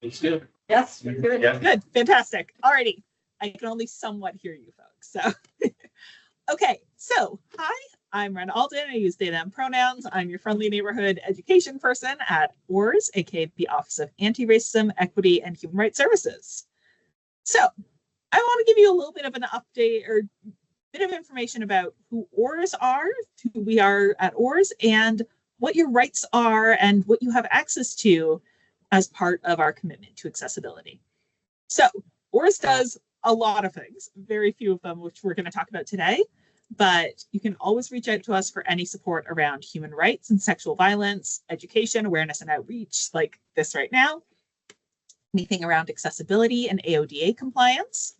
It's good. Yes, good. Yeah. Good, fantastic. Alrighty, I can only somewhat hear you folks. So, okay, so hi, I'm Ren Alden. I use they, them pronouns. I'm your friendly neighborhood education person at ORS, aka the Office of Anti-Racism, Equity, and Human Rights Services. So, I want to give you a little bit of an update or bit of information about who ORS are, who we are at ORS, and what your rights are and what you have access to as part of our commitment to accessibility. So ORS does a lot of things, very few of them which we're going to talk about today, but you can always reach out to us for any support around human rights and sexual violence, education, awareness, and outreach like this right now, anything around accessibility and AODA compliance.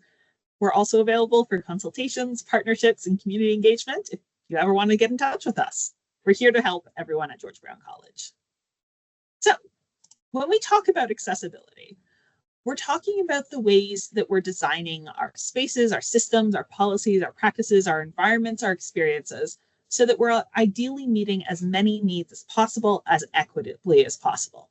We're also available for consultations, partnerships, and community engagement if you ever want to get in touch with us. We're here to help everyone at George Brown College. So when we talk about accessibility, we're talking about the ways that we're designing our spaces, our systems, our policies, our practices, our environments, our experiences, so that we're ideally meeting as many needs as possible, as equitably as possible.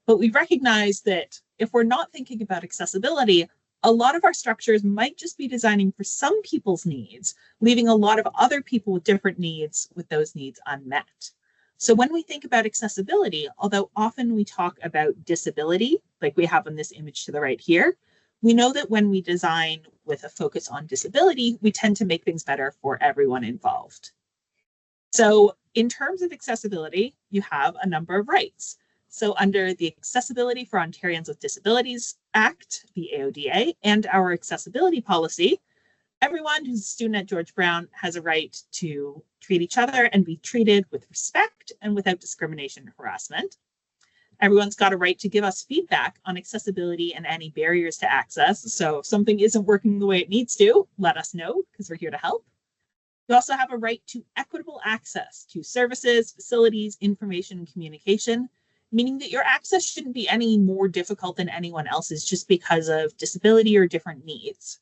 But we recognize that if we're not thinking about accessibility, a lot of our structures might just be designing for some people's needs, leaving a lot of other people with different needs with those needs unmet. So when we think about accessibility, although often we talk about disability, like we have on this image to the right here, we know that when we design with a focus on disability, we tend to make things better for everyone involved. So in terms of accessibility, you have a number of rights. So under the Accessibility for Ontarians with Disabilities Act, the AODA, and our accessibility policy, everyone who's a student at George Brown has a right to treat each other and be treated with respect and without discrimination or harassment. Everyone's got a right to give us feedback on accessibility and any barriers to access. So if something isn't working the way it needs to, let us know because we're here to help. You also have a right to equitable access to services, facilities, information, and communication, meaning that your access shouldn't be any more difficult than anyone else's just because of disability or different needs.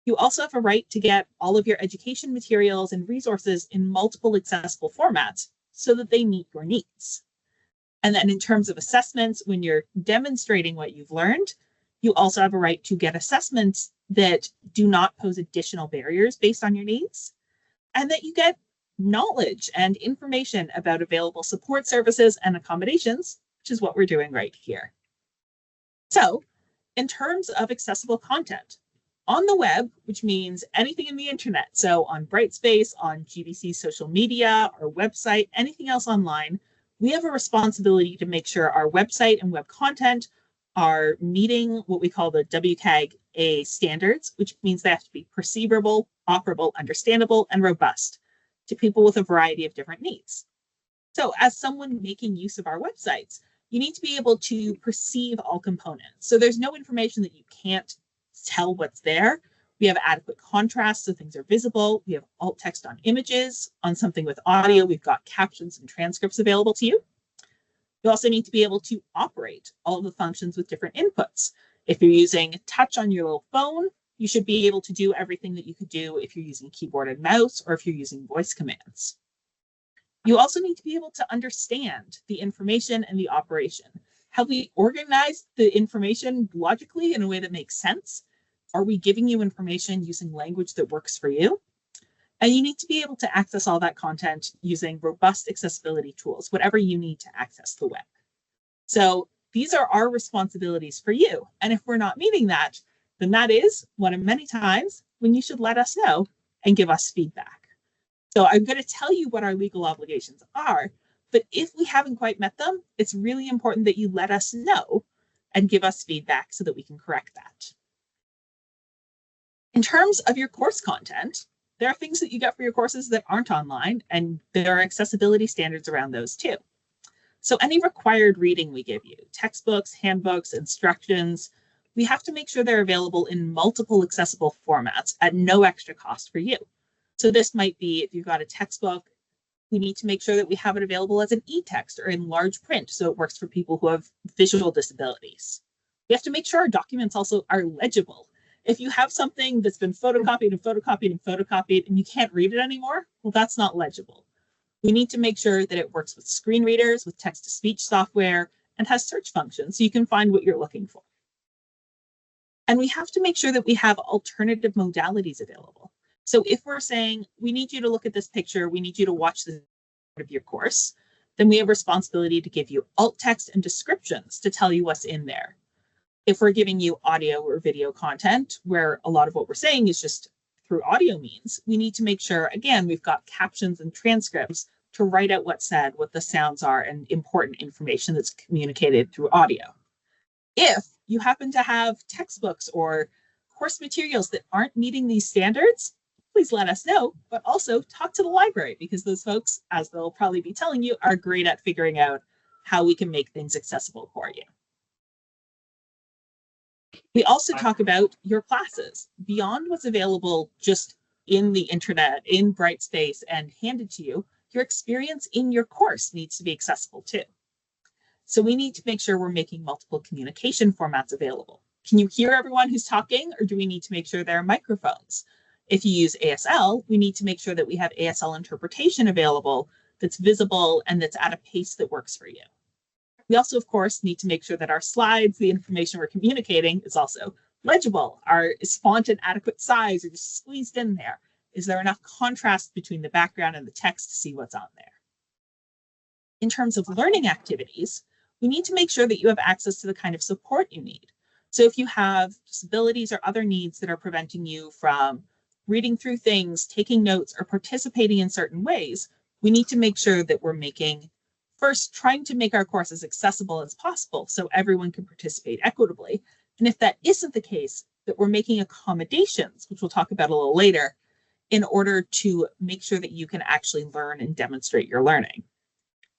You also have a right to get all of your education materials and resources in multiple accessible formats so that they meet your needs. And then in terms of assessments, when you're demonstrating what you've learned, you also have a right to get assessments that do not pose additional barriers based on your needs, and that you get knowledge and information about available support services and accommodations, which is what we're doing right here. So in terms of accessible content, on the web, which means anything in the internet, so on Brightspace, on GBC's social media, our website, anything else online, we have a responsibility to make sure our website and web content are meeting what we call the WCAG-A standards, which means they have to be perceivable, operable, understandable, and robust to people with a variety of different needs. So as someone making use of our websites, you need to be able to perceive all components. So there's no information that you can't tell what's there. We have adequate contrast so things are visible. We have alt text on images. On something with audio, we've got captions and transcripts available to you. You also need to be able to operate all of the functions with different inputs. If you're using touch on your little phone, you should be able to do everything that you could do if you're using keyboard and mouse or if you're using voice commands. You also need to be able to understand the information and the operation. Have we organized the information logically in a way that makes sense? Are we giving you information using language that works for you? And you need to be able to access all that content using robust accessibility tools, whatever you need to access the web. So these are our responsibilities for you. And if we're not meeting that, then that is one of many times when you should let us know and give us feedback. So I'm going to tell you what our legal obligations are, but if we haven't quite met them, it's really important that you let us know and give us feedback so that we can correct that. In terms of your course content, there are things that you get for your courses that aren't online, and there are accessibility standards around those too. So any required reading we give you, textbooks, handbooks, instructions, we have to make sure they're available in multiple accessible formats at no extra cost for you. So this might be, if you've got a textbook, we need to make sure that we have it available as an e-text or in large print so it works for people who have visual disabilities. We have to make sure our documents also are legible. If you have something that's been photocopied and photocopied and photocopied and you can't read it anymore, well, that's not legible. We need to make sure that it works with screen readers, with text-to-speech software, and has search functions so you can find what you're looking for. And we have to make sure that we have alternative modalities available. So if we're saying, we need you to look at this picture, we need you to watch this part of your course, then we have responsibility to give you alt text and descriptions to tell you what's in there. If we're giving you audio or video content, where a lot of what we're saying is just through audio means, we need to make sure, again, we've got captions and transcripts to write out what's said, what the sounds are, and important information that's communicated through audio. If you happen to have textbooks or course materials that aren't meeting these standards, please let us know, but also talk to the library, because those folks, as they'll probably be telling you, are great at figuring out how we can make things accessible for you. We also talk about your classes. Beyond what's available just in the internet, in Brightspace, and handed to you, your experience in your course needs to be accessible too. So we need to make sure we're making multiple communication formats available. Can you hear everyone who's talking, or do we need to make sure there are microphones? If you use ASL, we need to make sure that we have ASL interpretation available that's visible and that's at a pace that works for you. We also, of course, need to make sure that our slides, the information we're communicating, is also legible. Is font an adequate size or just squeezed in there? Is there enough contrast between the background and the text to see what's on there? In terms of learning activities, we need to make sure that you have access to the kind of support you need. So if you have disabilities or other needs that are preventing you from reading through things, taking notes, or participating in certain ways, we need to make sure that we're trying to make our course as accessible as possible so everyone can participate equitably. And if that isn't the case, that we're making accommodations, which we'll talk about a little later, in order to make sure that you can actually learn and demonstrate your learning.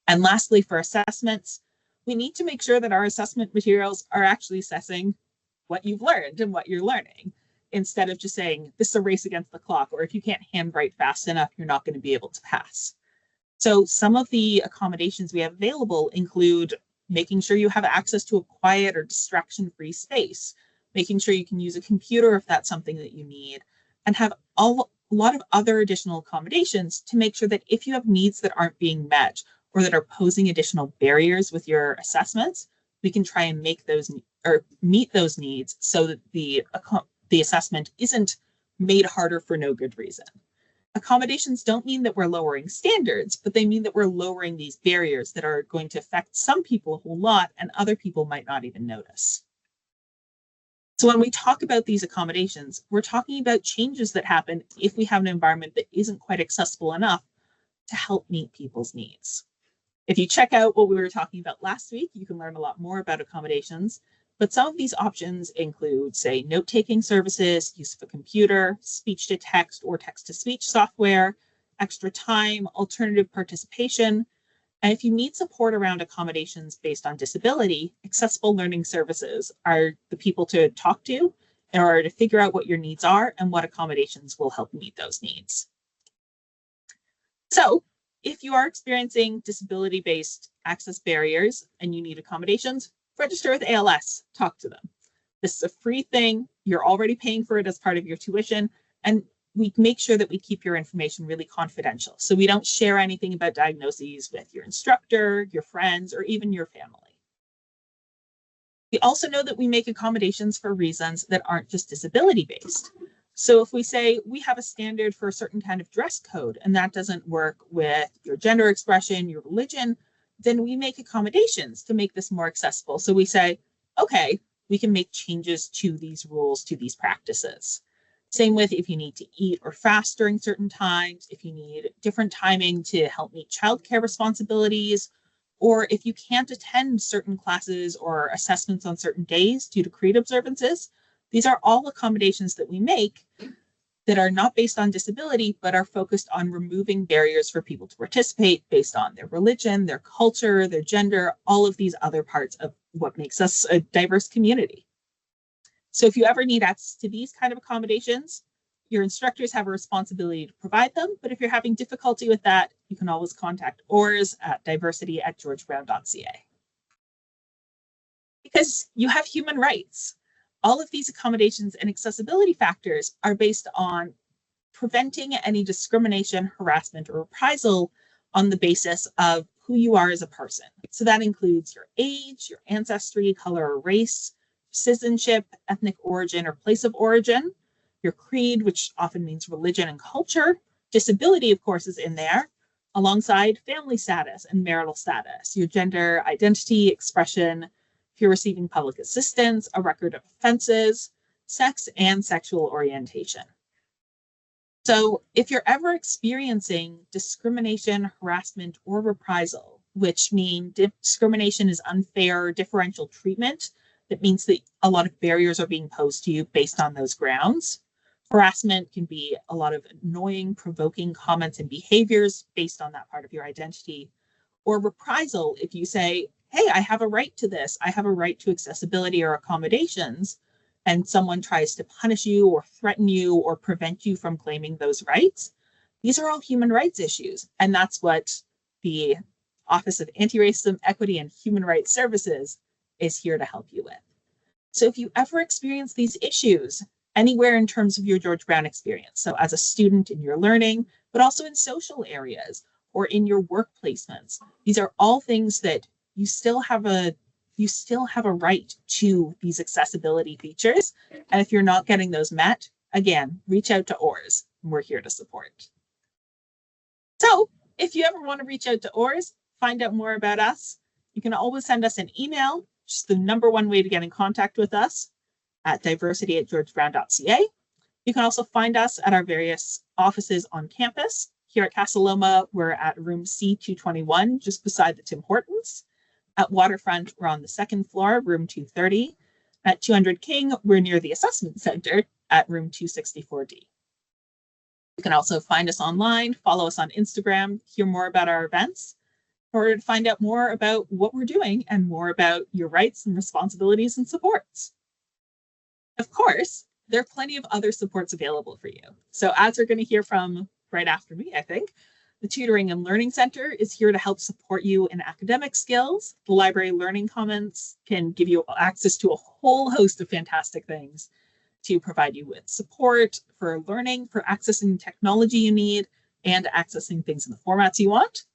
And lastly, for assessments, we need to make sure that our assessment materials are actually assessing what you've learned and what you're learning, instead of just saying, this is a race against the clock, or if you can't handwrite fast enough, you're not going to be able to pass. So some of the accommodations we have available include making sure you have access to a quiet or distraction-free space, making sure you can use a computer if that's something that you need, and have a lot of other additional accommodations to make sure that if you have needs that aren't being met or that are posing additional barriers with your assessments, we can try and meet those needs so that the assessment isn't made harder for no good reason. Accommodations don't mean that we're lowering standards, but they mean that we're lowering these barriers that are going to affect some people a whole lot and other people might not even notice. So when we talk about these accommodations, we're talking about changes that happen if we have an environment that isn't quite accessible enough to help meet people's needs. If you check out what we were talking about last week, you can learn a lot more about accommodations. But some of these options include, say, note-taking services, use of a computer, speech-to-text or text-to-speech software, extra time, alternative participation. And if you need support around accommodations based on disability, accessible learning services are the people to talk to in order to figure out what your needs are and what accommodations will help meet those needs. So if you are experiencing disability-based access barriers and you need accommodations, register with ALS, talk to them. This is a free thing. You're already paying for it as part of your tuition. And we make sure that we keep your information really confidential. So we don't share anything about diagnoses with your instructor, your friends, or even your family. We also know that we make accommodations for reasons that aren't just disability-based. So if we say we have a standard for a certain kind of dress code and that doesn't work with your gender expression, your religion, then we make accommodations to make this more accessible. So we say, okay, we can make changes to these rules, to these practices. Same with if you need to eat or fast during certain times, if you need different timing to help meet childcare responsibilities, or if you can't attend certain classes or assessments on certain days due to creed observances. These are all accommodations that we make that are not based on disability, but are focused on removing barriers for people to participate based on their religion, their culture, their gender, all of these other parts of what makes us a diverse community. So if you ever need access to these kind of accommodations, your instructors have a responsibility to provide them, but if you're having difficulty with that, you can always contact ORS at diversity@georgebrown.ca. Because you have human rights. All of these accommodations and accessibility factors are based on preventing any discrimination, harassment, or reprisal on the basis of who you are as a person. So that includes your age, your ancestry, color or race, citizenship, ethnic origin or place of origin, your creed, which often means religion and culture. Disability, of course, is in there, alongside family status and marital status, your gender identity, expression, if you're receiving public assistance, a record of offenses, sex and sexual orientation. So if you're ever experiencing discrimination, harassment, or reprisal, which mean discrimination is unfair differential treatment, that means that a lot of barriers are being posed to you based on those grounds. Harassment can be a lot of annoying, provoking comments and behaviors based on that part of your identity. Or reprisal, if you say, hey, I have a right to this, I have a right to accessibility or accommodations, and someone tries to punish you or threaten you or prevent you from claiming those rights, these are all human rights issues. And that's what the Office of Anti-Racism, Equity, and Human Rights Services is here to help you with. So if you ever experience these issues anywhere in terms of your George Brown experience, so as a student in your learning, but also in social areas or in your work placements, these are all things that you still have a right to these accessibility features. And if you're not getting those met, again, reach out to ORS. We're here to support. So if you ever want to reach out to ORS, find out more about us, you can always send us an email, which is the #1 way to get in contact with us, at diversity@georgebrown.ca. You can also find us at our various offices on campus. Here at Casa Loma, we're at room C221, just beside the Tim Hortons. At Waterfront, we're on the 2nd floor, room 230. At 200 King, we're near the Assessment Center at room 264D. You can also find us online, follow us on Instagram, hear more about our events, or to find out more about what we're doing and more about your rights and responsibilities and supports. Of course, there are plenty of other supports available for you. So as we're going to hear from right after me, I think, the Tutoring and Learning Center is here to help support you in academic skills. The Library Learning Commons can give you access to a whole host of fantastic things to provide you with support for learning, for accessing technology you need, and accessing things in the formats you want.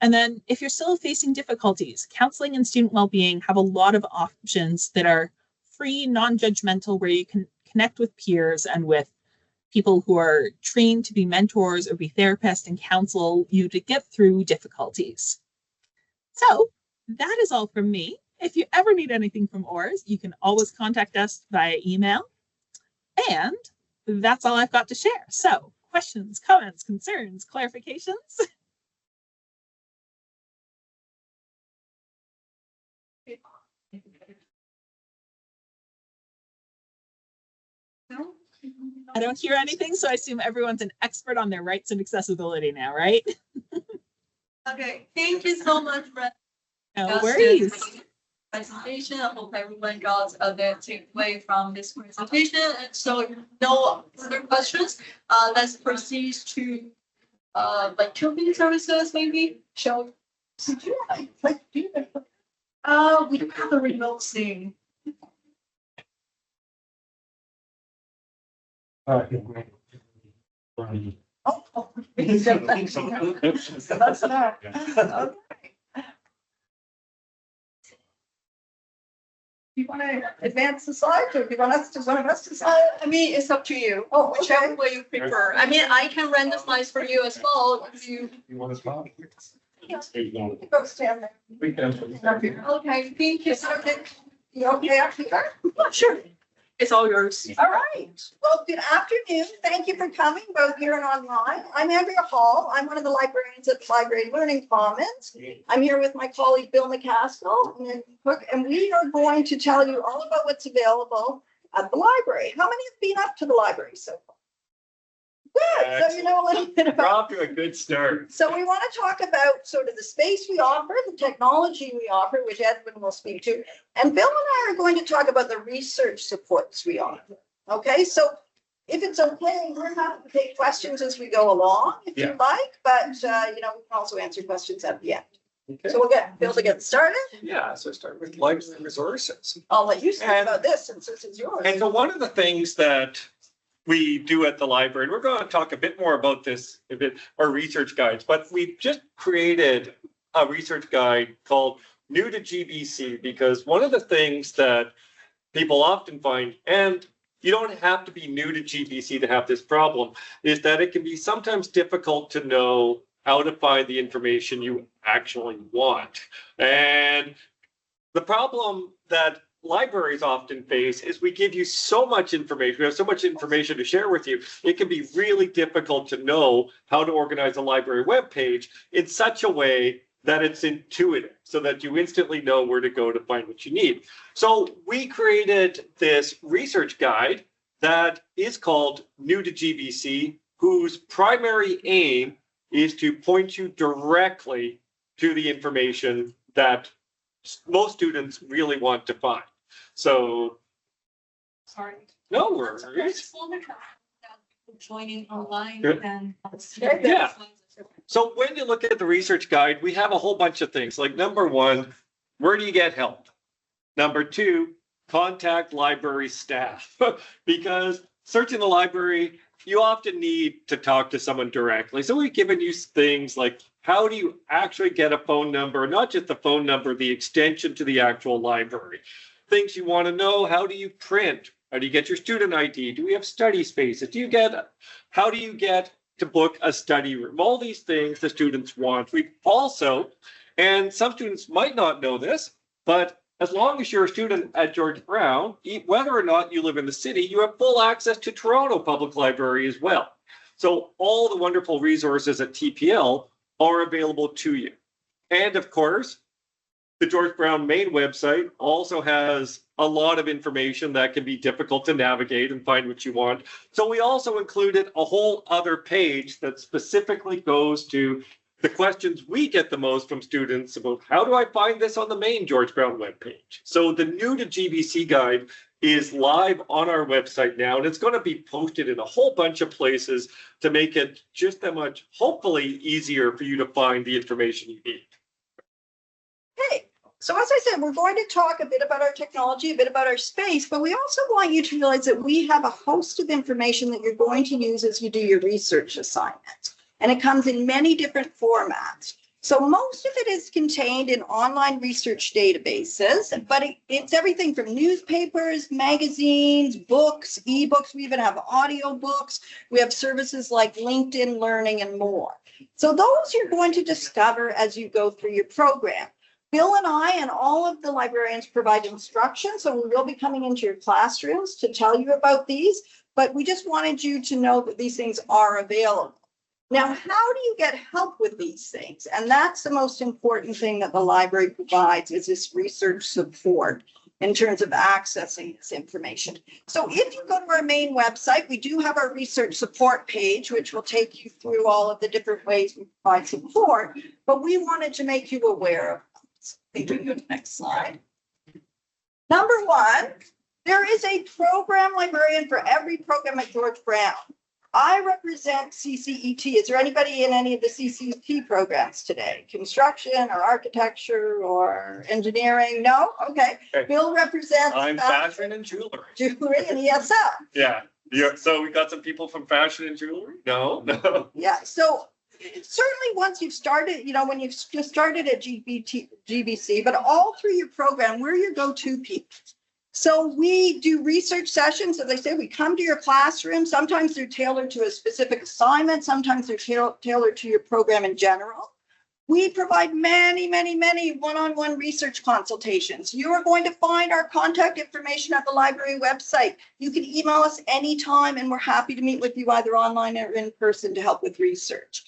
And then if you're still facing difficulties, counseling and student well-being have a lot of options that are free, non-judgmental, where you can connect with peers and with people who are trained to be mentors or be therapists and counsel you to get through difficulties. So that is all from me. If you ever need anything from ORS, you can always contact us via email. And that's all I've got to share. So questions, comments, concerns, clarifications? No? I don't hear anything, so I assume everyone's an expert on their rights and accessibility now, right? Okay, thank you so much, Brett. No worries. Presentation. I hope everyone got a good takeaway from this presentation. And so, no further questions. Let's proceed to like tutoring services, maybe. Shall we? We have the remote thing. Oh, that's not. Okay. You want to advance the slides, or do you want us to decide? I mean, it's up to you. Oh, Whichever way you prefer. I mean, I can run the slides for you as well if you. You want to smile? Go stand there. We can. Okay, thank you. You okay up here? Sure. It's all yours. All right. Well, good afternoon. Thank you for coming, both here and online. I'm Andrea Hall. I'm one of the librarians at the Library Learning Commons. I'm here with my colleague, Bill McCaskill and Cook, and we are going to tell you all about what's available at the library. How many have been up to the library so far? Good. So you know a little bit about. We're off to a good start. So we want to talk about sort of the space we offer, the technology we offer, which Edwin will speak to. And Bill and I are going to talk about the research supports we offer. Okay, so if it's okay, we're happy to take questions as we go along, if you like, but you know, we can also answer questions at the end. Okay. So we'll get Bill to get started. Yeah, so start with library resources. I'll let you speak about this since this is yours. And so one of the things that we do at the library, and we're going to talk a bit more about this, our research guides, but we've just created a research guide called New to GBC, because one of the things that people often find, and you don't have to be new to GBC to have this problem, is that it can be sometimes difficult to know how to find the information you actually want. And the problem that libraries often face is we give you so much information, we have so much information to share with you, it can be really difficult to know how to organize a library webpage in such a way that it's intuitive, so that you instantly know where to go to find what you need. So we created this research guide that is called New to GBC, whose primary aim is to point you directly to the information that most students really want to find. So, Sorry. no worries. Joining online Good. and. Yeah. So when you look at the research guide, we have a whole bunch of things. Like number one, where do you get help? Number two, contact library staff. Because searching the library, you often need to talk to someone directly. So we've given you things like, how do you actually get a phone number, not just the phone number, the extension to the actual library. Things you want to know, how do you print? How do you get your student ID? Do we have study spaces? How do you get to book a study room? All these things the students want. We also, and some students might not know this, but as long as you're a student at George Brown, whether or not you live in the city, you have full access to Toronto Public Library as well. So all the wonderful resources at TPL are available to you. And of course, the George Brown main website also has a lot of information that can be difficult to navigate and find what you want. So we also included a whole other page that specifically goes to the questions we get the most from students about, how do I find this on the main George Brown webpage? So the New to GBC guide is live on our website now, and it's going to be posted in a whole bunch of places to make it just that much, hopefully, easier for you to find the information you need. Okay, so as I said, we're going to talk a bit about our technology, a bit about our space, but we also want you to realize that we have a host of information that you're going to use as you do your research assignments. And it comes in many different formats. So most of it is contained in online research databases, but it's everything from newspapers, magazines, books, ebooks. We even have audio books. We have services like LinkedIn Learning and more. So those you're going to discover as you go through your program. Bill and I and all of the librarians provide instruction, so we will be coming into your classrooms to tell you about these, but we just wanted you to know that these things are available. Now, how do you get help with these things? And that's the most important thing that the library provides, is this research support in terms of accessing this information. So if you go to our main website, we do have our research support page, which will take you through all of the different ways we provide support, but we wanted to make you aware of this. Thank you. Go to the next slide. Number one, there is a program librarian for every program at George Brown. I represent CCET. Is there anybody in any of the CCET programs today? Construction or architecture or engineering? No? Okay. Bill represents. I'm fashion and jewelry. Jewelry and ESL. Yeah. So we got some people from fashion and jewelry? No. Yeah. So certainly once you've started, when you've just started at GBC, but all through your program, we're your go-to people. So we do research sessions. As I say, we come to your classroom. Sometimes they're tailored to a specific assignment. Sometimes they're tailored to your program in general. We provide many, many, many one-on-one research consultations. You are going to find our contact information at the library website. You can email us anytime, and we're happy to meet with you either online or in person to help with research.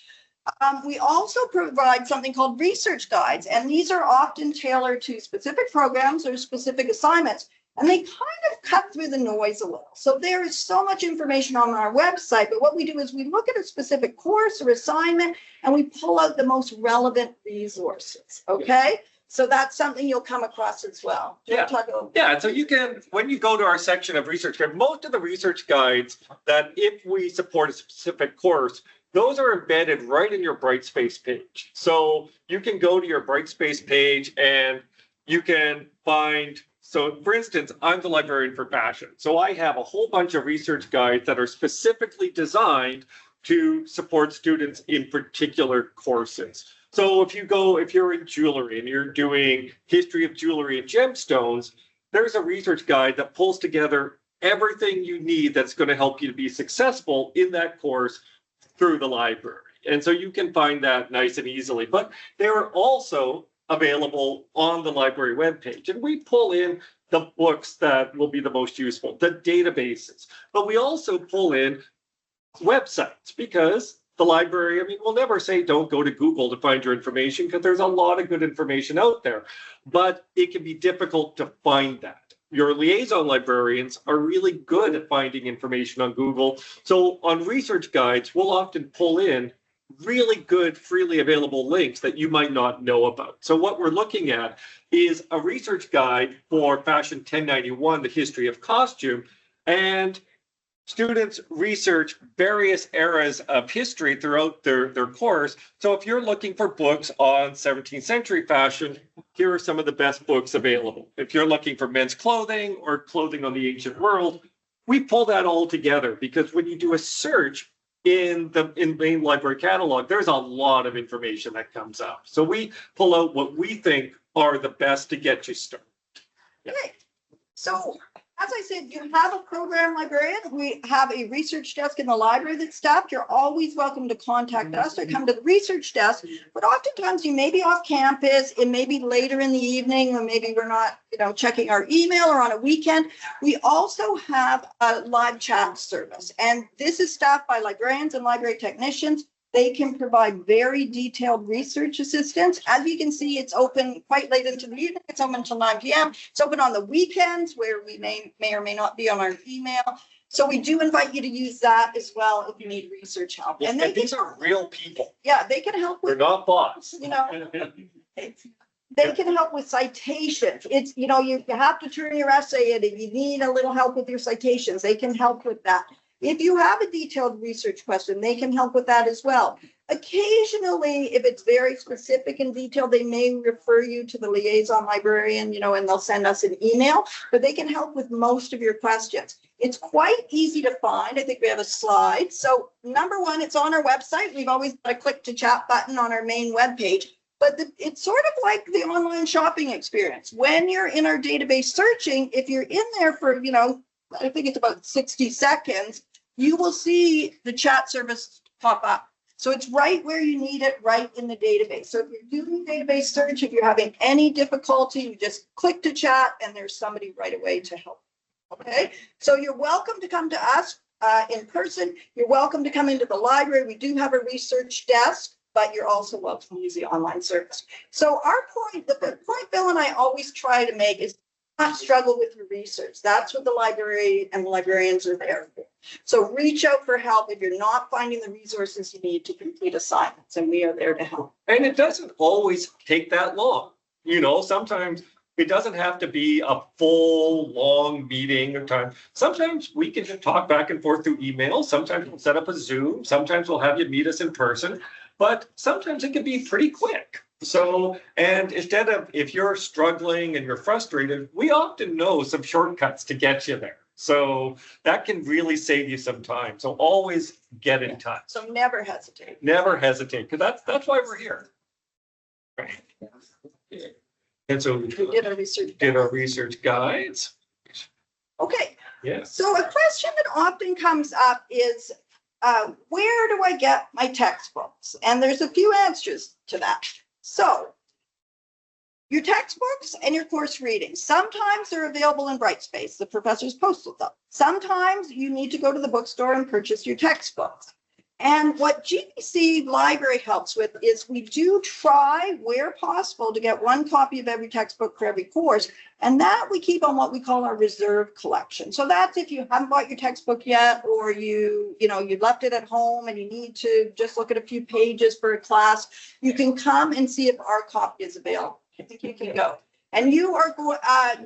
We also provide something called research guides, and these are often tailored to specific programs or specific assignments. And they kind of cut through the noise a little. So there is so much information on our website, but what we do is we look at a specific course or assignment and we pull out the most relevant resources, okay? So that's something you'll come across as well. Yeah, so you can, when you go to our section of research guide, most of the research guides that if we support a specific course, those are embedded right in your Brightspace page. So you can go to your Brightspace page and you can find. So for instance, I'm the librarian for fashion. So I have a whole bunch of research guides that are specifically designed to support students in particular courses. So if you're in jewelry and you're doing history of jewelry and gemstones, there's a research guide that pulls together everything you need that's going to help you to be successful in that course through the library. And so you can find that nice and easily. But they're also available on the library webpage. And we pull in the books that will be the most useful, the databases. But we also pull in websites because the library, I mean, we'll never say don't go to Google to find your information because there's a lot of good information out there. But it can be difficult to find that. Your liaison librarians are really good at finding information on Google. So on research guides, we'll often pull in really good freely available links that you might not know about. So what we're looking at is a research guide for Fashion 1091, the history of costume, and students research various eras of history throughout their course. So if you're looking for books on 17th century fashion, here are some of the best books available. If you're looking for men's clothing or clothing on the ancient world, we pull that all together because when you do a search in main library catalog, there's a lot of information that comes up. So we pull out what we think are the best to get you started. Yeah. Okay. So as I said, you have a program librarian. We have a research desk in the library that's staffed. You're always welcome to contact us or come to the research desk. But oftentimes you may be off campus. It may be later in the evening, or maybe we're not, checking our email or on a weekend. We also have a live chat service, and this is staffed by librarians and library technicians. They can provide very detailed research assistance. As you can see, it's open quite late into the evening. It's open until 9 p.m. It's open on the weekends where we may or may not be on our email. So we do invite you to use that as well if you need research help. And these are real people. Yeah, they can help They're with, not bots. they can help with citations. It's, you have to turn your essay in and you need a little help with your citations. They can help with that. If you have a detailed research question, they can help with that as well. Occasionally, if it's very specific and detailed, they may refer you to the liaison librarian, and they'll send us an email, but they can help with most of your questions. It's quite easy to find. I think we have a slide. So number one, it's on our website. We've always got a click to chat button on our main webpage, but it's sort of like the online shopping experience. When you're in our database searching, if you're in there for, I think it's about 60 seconds, you will see the chat service pop up. So it's right where you need it, right in the database. So if you're doing database search, if you're having any difficulty, you just click to chat and there's somebody right away to help. Okay, so you're welcome to come to us in person. You're welcome to come into the library. We do have a research desk, but you're also welcome to use the online service. So our point, the point Bill and I always try to make is not struggle with your research. That's what the library and the librarians are there for. So reach out for help if you're not finding the resources you need to complete assignments, and we are there to help. And it doesn't always take that long. Sometimes it doesn't have to be a full, long meeting or time. Sometimes we can just talk back and forth through email. Sometimes we'll set up a Zoom. Sometimes we'll have you meet us in person. But sometimes it can be pretty quick. So, and instead of, if you're struggling and you're frustrated, we often know some shortcuts to get you there. So that can really save you some time. So always get in touch. So never hesitate. Never hesitate, because that's why we're here. Right. And so we We did our research guides. Okay. Yes. So a question that often comes up is, where do I get my textbooks? And there's a few answers to that. So your textbooks and your course readings, sometimes they're available in Brightspace. The professors posted them. Sometimes you need to go to the bookstore and purchase your textbooks. And what GBC Library helps with is we do try, where possible, to get one copy of every textbook for every course. And that we keep on what we call our reserve collection. So that's if you haven't bought your textbook yet, or you left it at home and you need to just look at a few pages for a class, you can come and see if our copy is available. I think you can go. And you are going,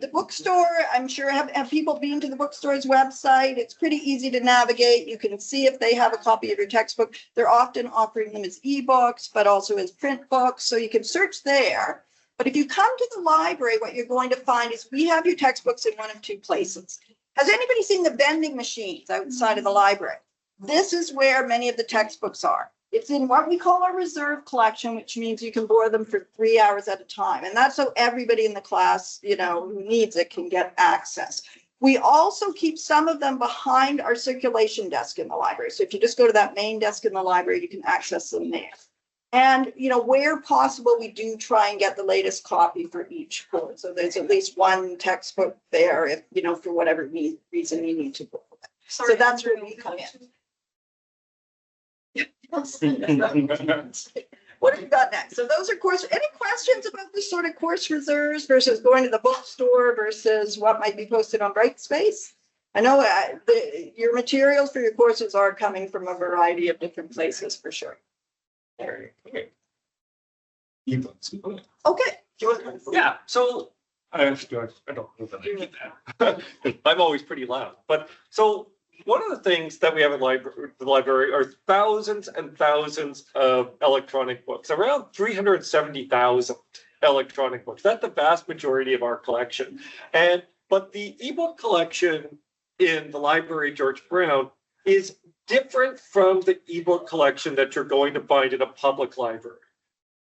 the bookstore, I'm sure have people been to the bookstore's website. It's pretty easy to navigate. You can see if they have a copy of your textbook. They're often offering them as ebooks, but also as print books. So you can search there. But if you come to the library, what you're going to find is we have your textbooks in one of two places. Has anybody seen the vending machines outside of the library? This is where many of the textbooks are. It's in what we call our reserve collection, which means you can borrow them for 3 hours at a time. And that's so everybody in the class, you know, who needs it can get access. We also keep some of them behind our circulation desk in the library. So if you just go to that main desk in the library, you can access them there. And, you know, where possible, we do try and get the latest copy for each course. So there's at least one textbook there if, you know, for whatever reason you need to borrow it. So that's where we come in. What have you got next? So those are any questions about this sort of course reserves versus going to the bookstore versus what might be posted on Brightspace? I know your materials for your courses are coming from a variety of different places for sure. Okay. Okay. Yeah, so I don't know that I did that. I'm always pretty loud. But so one of the things that we have in the library are thousands and thousands of electronic books, around 370,000 electronic books. That's the vast majority of our collection. But the ebook collection in the library, George Brown, is different from the ebook collection that you're going to find in a public library.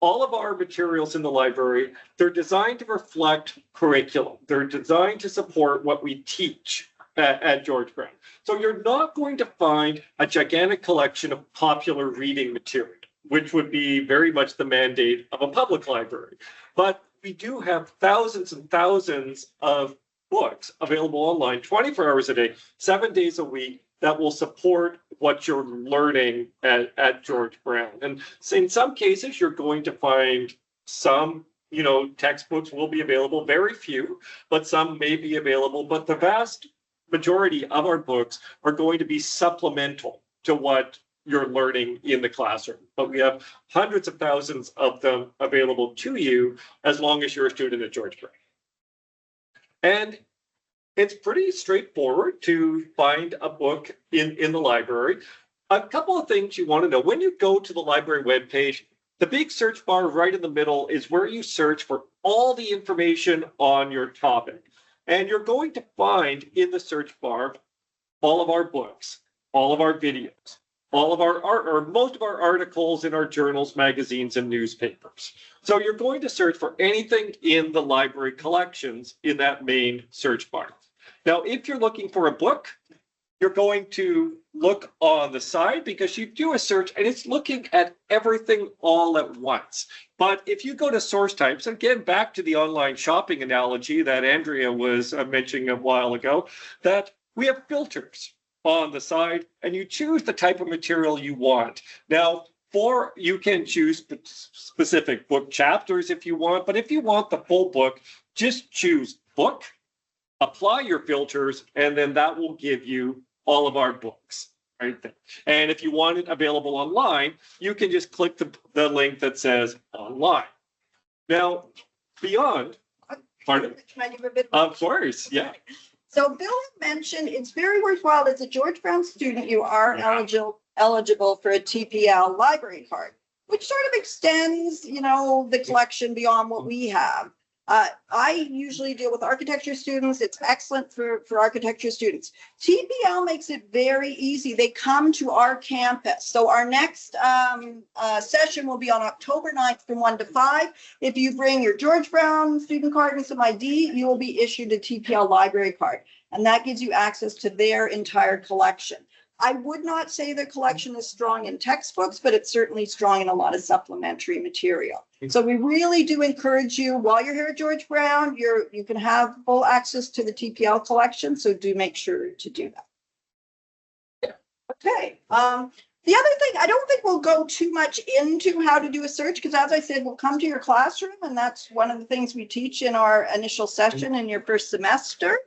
All of our materials in the library, they're designed to reflect curriculum. They're designed to support what we teach at George Brown. So you're not going to find a gigantic collection of popular reading material, which would be very much the mandate of a public library. But we do have thousands and thousands of books available online 24 hours a day, 7 days a week, that will support what you're learning at George Brown. And in some cases, you're going to find some, you know, textbooks will be available, very few, but some may be available. But the vast majority of our books are going to be supplemental to what you're learning in the classroom. But we have hundreds of thousands of them available to you as long as you're a student at George Brown. And it's pretty straightforward to find a book in the library. A couple of things you want to know. When you go to the library webpage, the big search bar right in the middle is where you search for all the information on your topic. And you're going to find in the search bar all of our books, all of our videos, all of our art, or most of our articles in our journals, magazines, and newspapers. So you're going to search for anything in the library collections in that main search bar. Now, if you're looking for a book, you're going to look on the side because you do a search and it's looking at everything all at once. But if you go to source types, again, back to the online shopping analogy that Andrea was mentioning a while ago, that we have filters on the side and you choose the type of material you want. Now, you can choose specific book chapters if you want, but if you want the full book, just choose book, apply your filters, and then that will give you all of our books right there. And if you want it available online, you can just click the link that says online. Now, beyond, pardon? Can I give a bit? Of course, yeah. So Bill mentioned it's very worthwhile as a George Brown student, you are eligible for a TPL library card, which sort of extends, you know, the collection beyond what we have. I usually deal with architecture students. It's excellent for architecture students. TPL makes it very easy. They come to our campus. So our next session will be on October 9th from 1 to 5. If you bring your George Brown student card and some ID, you will be issued a TPL library card. And that gives you access to their entire collection. I would not say the collection is strong in textbooks, but it's certainly strong in a lot of supplementary material. So we really do encourage you, while you're here at George Brown, you can have full access to the TPL collection. So do make sure to do that. Okay. The other thing, I don't think we'll go too much into how to do a search, because as I said, we'll come to your classroom, and that's one of the things we teach in our initial session in your first semester.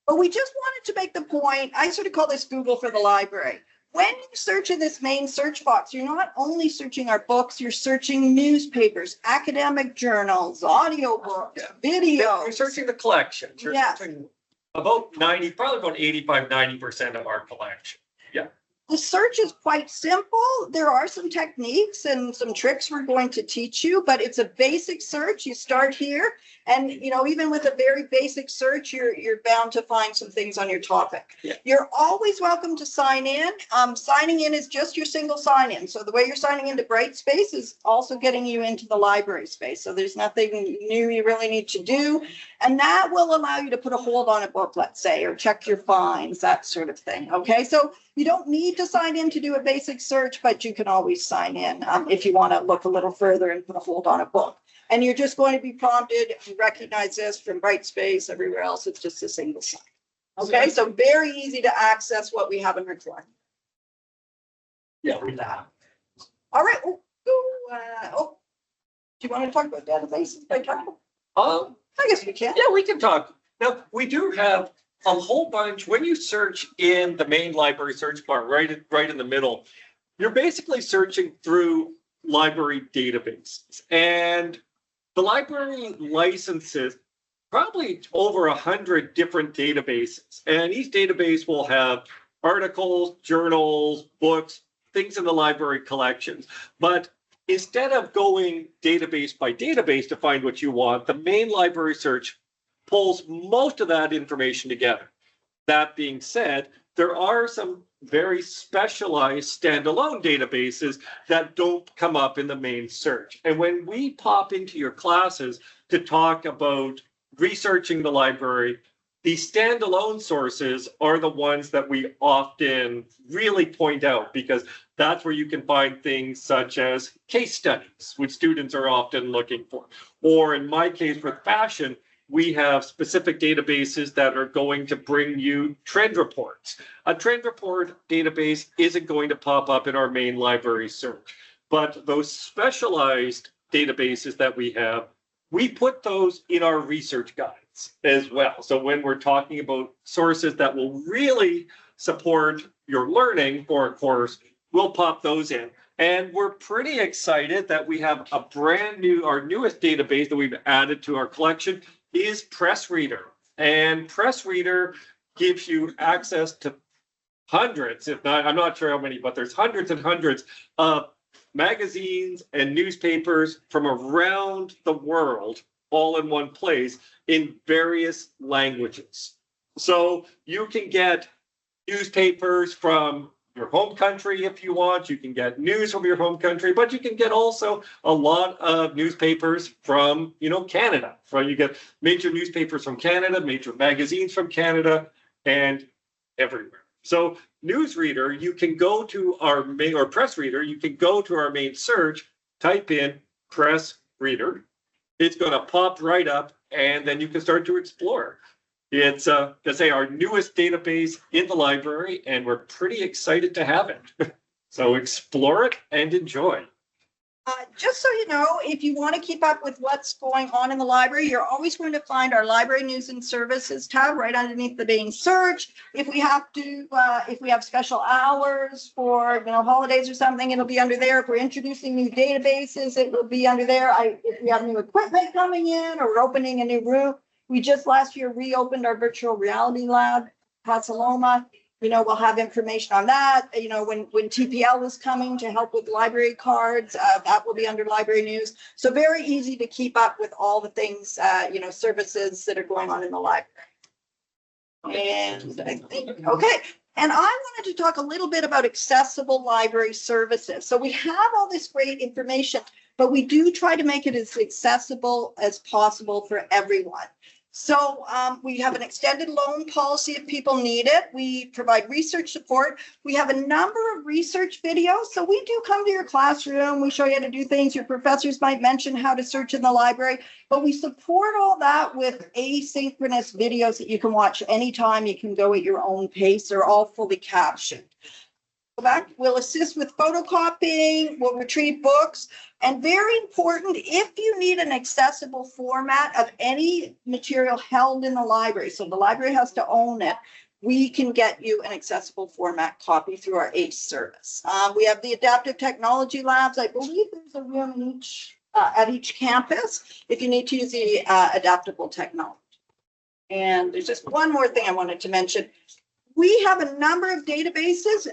But we just wanted to make the point, I sort of call this Google for the library. When you search in this main search box, you're not only searching our books, you're searching newspapers, academic journals, audiobooks, videos. You're searching the collections. You're searching about 90, probably about 85, 90% of our collection. Yeah. The search is quite simple. There are some techniques and some tricks we're going to teach you, but it's a basic search. You start here, and even with a very basic search, you're bound to find some things on your topic. Yeah. You're always welcome to sign in. Signing in is just your single sign in. So the way you're signing into Brightspace is also getting you into the library space. So there's nothing new you really need to do. And that will allow you to put a hold on a book, let's say, or check your fines, that sort of thing. Okay, so you don't need to sign in to do a basic search, but you can always sign in if you want to look a little further and put a hold on a book. And you're just going to be prompted, if you recognize this from Brightspace, everywhere else, it's just a single sign. Okay, so very easy to access what we have in our collection. Yeah, we have. All right. Do you want to talk about databases by title? I guess we can. Yeah, we can talk. Now, we do have a whole bunch. When you search in the main library search bar, right in the middle, you're basically searching through library databases. And the library licenses probably over 100 different databases. And each database will have articles, journals, books, things in the library collections. But instead of going database by database to find what you want, the main library search pulls most of that information together. That being said, there are some very specialized standalone databases that don't come up in the main search. And when we pop into your classes to talk about researching the library, the standalone sources are the ones that we often really point out, because that's where you can find things such as case studies, which students are often looking for. Or in my case with fashion, we have specific databases that are going to bring you trend reports. A trend report database isn't going to pop up in our main library search, but those specialized databases that we have, we put those in our research guides as well. So when we're talking about sources that will really support your learning for a course, we'll pop those in. And we're pretty excited that we have a brand new, our newest database that we've added to our collection is Press Reader. And Press Reader gives you access to hundreds, if not, I'm not sure how many, but there's hundreds and hundreds of magazines and newspapers from around the world, all in one place in various languages. So you can get newspapers from your home country if you want. You can get news from your home country, but you can get also a lot of newspapers from, Canada. You get major newspapers from Canada, major magazines from Canada, and everywhere. So Newsreader, you can go to our main, or Press Reader, you can go to our main search, type in Press Reader. It's going to pop right up, and then you can start to explore. It's, let's say, our newest database in the library, and we're pretty excited to have it. So explore it and enjoy. Just so you know, if you want to keep up with what's going on in the library, you're always going to find our library news and services tab right underneath the main search. If we have to, if we have special hours for, holidays or something, it'll be under there. If we're introducing new databases, it will be under there. If we have new equipment coming in or we're opening a new room, we just last year reopened our virtual reality lab, Patsaloma. We'll have information on that. When TPL is coming to help with library cards, that will be under library news. So very easy to keep up with all the things, services that are going on in the library. And I think, okay. And I wanted to talk a little bit about accessible library services. So we have all this great information, but we do try to make it as accessible as possible for everyone. So we have an extended loan policy if people need it. We provide research support. We have a number of research videos. So we do come to your classroom. We show you how to do things. Your professors might mention how to search in the library, but we support all that with asynchronous videos that you can watch anytime. You can go at your own pace. They're all fully captioned. Back. We'll assist with photocopying, we'll retrieve books, and very important, if you need an accessible format of any material held in the library, so the library has to own it, we can get you an accessible format copy through our ACE service. We have the adaptive technology labs. I believe there's a room in each, at each campus if you need to use the adaptable technology. And there's just one more thing I wanted to mention. We have a number of databases.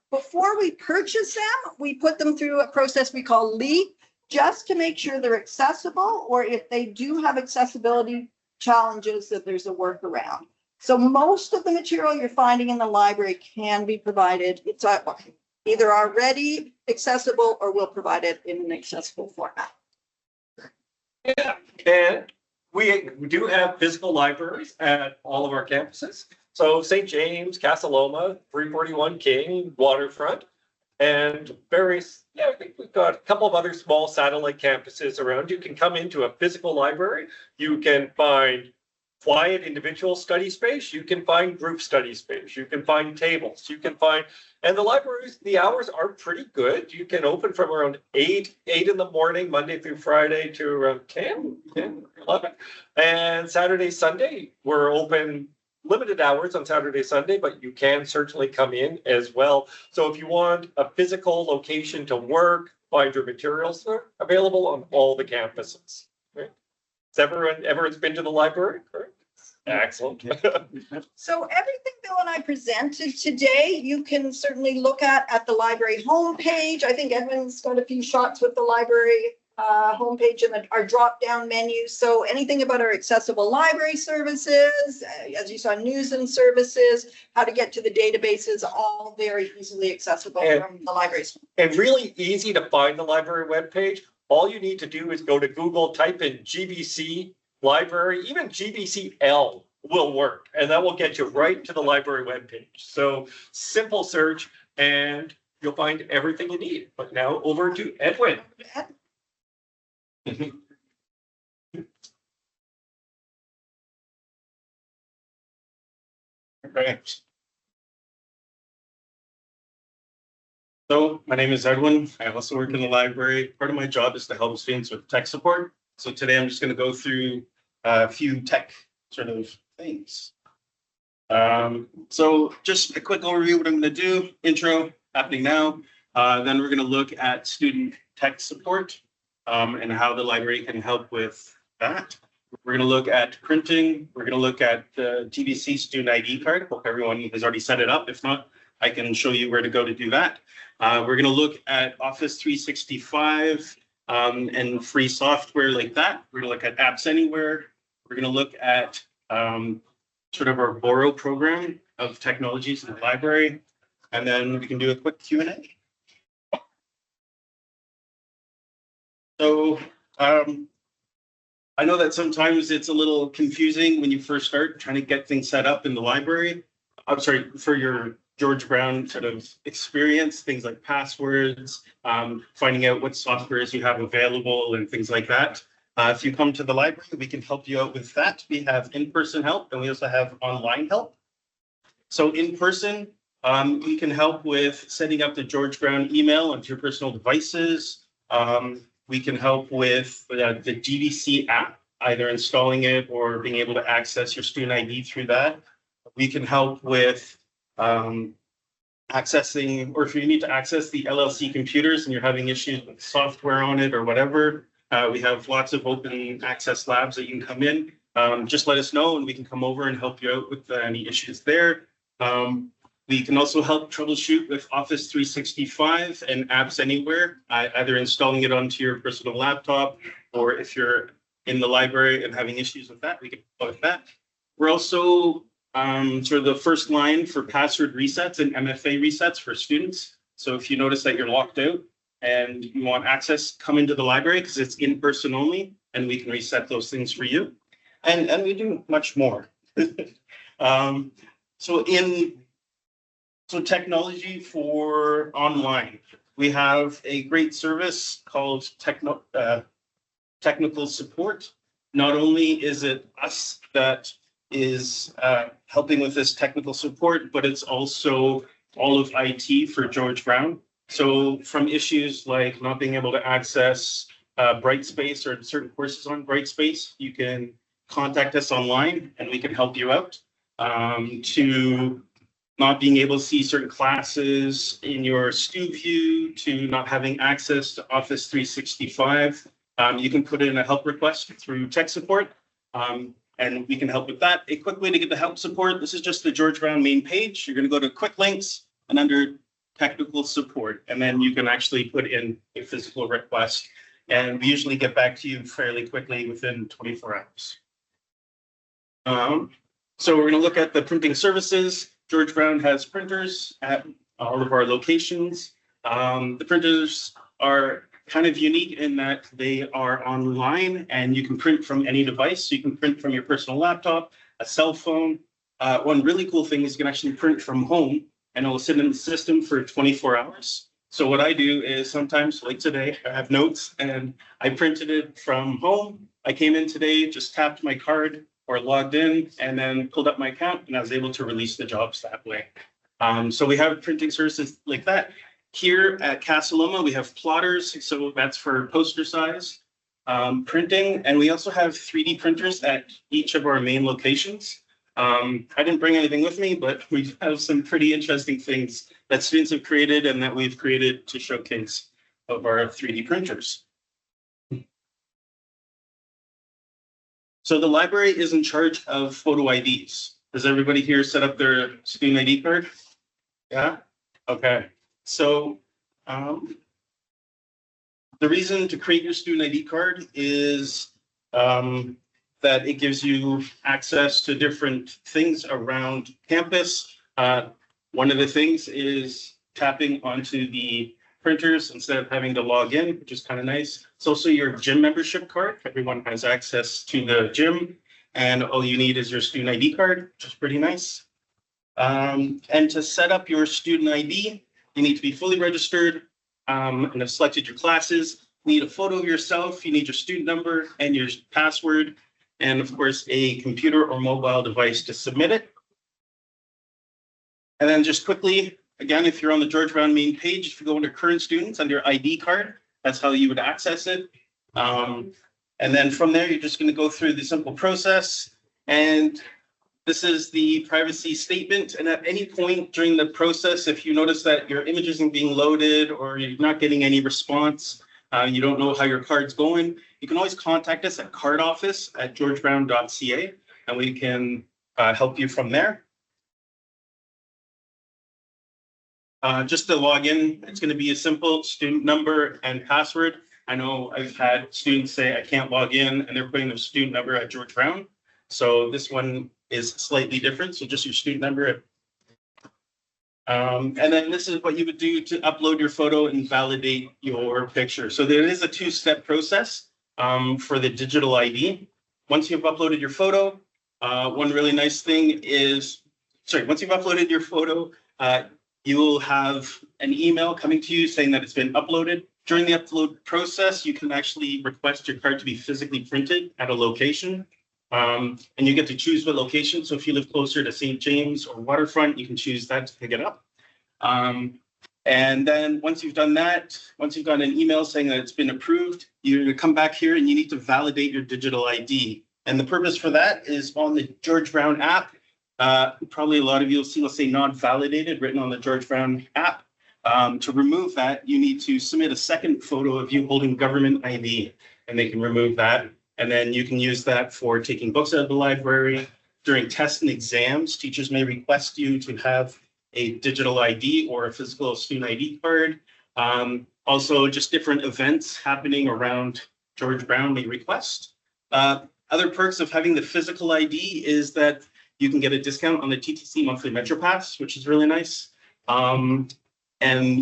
Before we purchase them, we put them through a process we call LEAP, just to make sure they're accessible, or if they do have accessibility challenges, that there's a workaround. So most of the material you're finding in the library can be provided. It's either already accessible or we'll provide it in an accessible format. Yeah, and we do have physical libraries at all of our campuses. So St. James, Casa Loma, 341 King, Waterfront, and various, I think we've got a couple of other small satellite campuses around. You can come into a physical library. You can find quiet individual study space. You can find group study space. You can find tables. You can find, and the libraries, the hours are pretty good. You can open from around 8 in the morning, Monday through Friday, to around 10, 11. And Saturday, Sunday, we're open limited hours on Saturday, Sunday, but you can certainly come in as well. So if you want a physical location to work, find your materials, they're available on all the campuses. Right? Has everyone's been to the library? Correct? Excellent. So everything Bill and I presented today, you can certainly look at the library homepage. I think Edwin's got a few shots with the library homepage and our drop-down menu. So anything about our accessible library services, as you saw, news and services, how to get to the databases, all very easily accessible from the libraries. And really easy to find the library webpage. All you need to do is go to Google, type in GBC library, even GBCL will work, and that will get you right to the library webpage. So simple search and you'll find everything you need. But now over to Edwin. Right. So my name is Edwin. I also work in the library. Part of my job is to help students with tech support. So today I'm just going to go through a few tech sort of things. So just a quick overview of what I'm going to do. Intro happening now. Then we're going to look at student tech support and how the library can help with that. We're going to look at printing. We're going to look at the TBC student ID card. Hope everyone has already set it up. If not, I can show you where to go to do that. We're going to look at Office 365 and free software like that. We're going to look at Apps Anywhere. We're going to look at sort of our Borrow program of technologies in the library. And then we can do a quick Q&A. So I know that sometimes it's a little confusing when you first start trying to get things set up in the library. I'm sorry, for your George Brown sort of experience, things like passwords, finding out what softwares you have available and things like that. If you come to the library, we can help you out with that. We have in-person help and we also have online help. So in person, we can help with setting up the George Brown email onto your personal devices. We can help with the GBC app, either installing it or being able to access your student ID through that. We can help with accessing, or if you need to access the LLC computers and you're having issues with software on it or whatever, we have lots of open access labs that you can come in. Just let us know and we can come over and help you out with any issues there. We can also help troubleshoot with Office 365 and Apps Anywhere, either installing it onto your personal laptop, or if you're in the library and having issues with that, we can help with that. We're also sort of the first line for password resets and MFA resets for students. So if you notice that you're locked out and you want access, come into the library because it's in person only, and we can reset those things for you. And we do much more. So technology for online. We have a great service called technical support. Not only is it us that is helping with this technical support, but it's also all of IT for George Brown. So from issues like not being able to access Brightspace or certain courses on Brightspace, you can contact us online and we can help you out. To not being able to see certain classes in your StuView, to not having access to Office 365, you can put in a help request through tech support. And and we can help with that. A quick way to get the help support, this is just the George Brown main page. You're going to go to quick links and under technical support, and then you can actually put in a physical request, and we usually get back to you fairly quickly within 24 hours. So we're going to look at the printing services. George Brown has printers at all of our locations. The printers are kind of unique in that they are online and you can print from any device. So you can print from your personal laptop, a cell phone. One really cool thing is you can actually print from home and it will sit in the system for 24 hours. So what I do is sometimes, like today, I have notes and I printed it from home. I came in today, just tapped my card or logged in and then pulled up my account and I was able to release the jobs that way. So we have printing services like that. Here at Casa we have plotters, so that's for poster size printing. And we also have 3D printers at each of our main locations. I didn't bring anything with me, but we have some pretty interesting things that students have created and that we've created to showcase of our 3D printers. So the library is in charge of photo IDs. Does everybody here set up their student ID card? Yeah? Okay. So the reason to create your student ID card is that it gives you access to different things around campus. One of the things is tapping onto the printers instead of having to log in, which is kind of nice. It's also your gym membership card. Everyone has access to the gym, and all you need is your student ID card, which is pretty nice. And to set up your student ID, you need to be fully registered and have selected your classes. You need a photo of yourself, you need your student number and your password, and of course, a computer or mobile device to submit it. And then just quickly, again, if you're on the George Brown main page, if you go under current students under ID card, that's how you would access it. And then from there, you're just going to go through the simple process. And this is the privacy statement. And at any point during the process, if you notice that your image isn't being loaded or you're not getting any response, you don't know how your card's going, you can always contact us at cardoffice@georgebrown.ca and we can help you from there. Just to log in, it's going to be a simple student number and password. I know I've had students say I can't log in and they're putting their student number at George Brown. So this one is slightly different. So just your student number. And then this is what you would do to upload your photo and validate your picture. So there is a two-step process for the digital ID. Once you've uploaded your photo, one really nice thing is, once you've uploaded your photo, you will have an email coming to you saying that it's been uploaded. During the upload process, you can actually request your card to be physically printed at a location. And you get to choose what location. So if you live closer to St. James or Waterfront, you can choose that to pick it up. And then once you've done that, once you've got an email saying that it's been approved, you're going to come back here and you need to validate your digital ID. And the purpose for that is on the George Brown app. Probably a lot of you will see, let's say, not validated written on the George Brown app. To remove that, you need to submit a second photo of you holding government ID, and they can remove that. And then you can use that for taking books out of the library. During tests and exams, teachers may request you to have a digital ID or a physical student ID card. Also, just different events happening around George Brown may request. Other perks of having the physical ID is that you can get a discount on the TTC monthly Metro Pass, which is really nice. And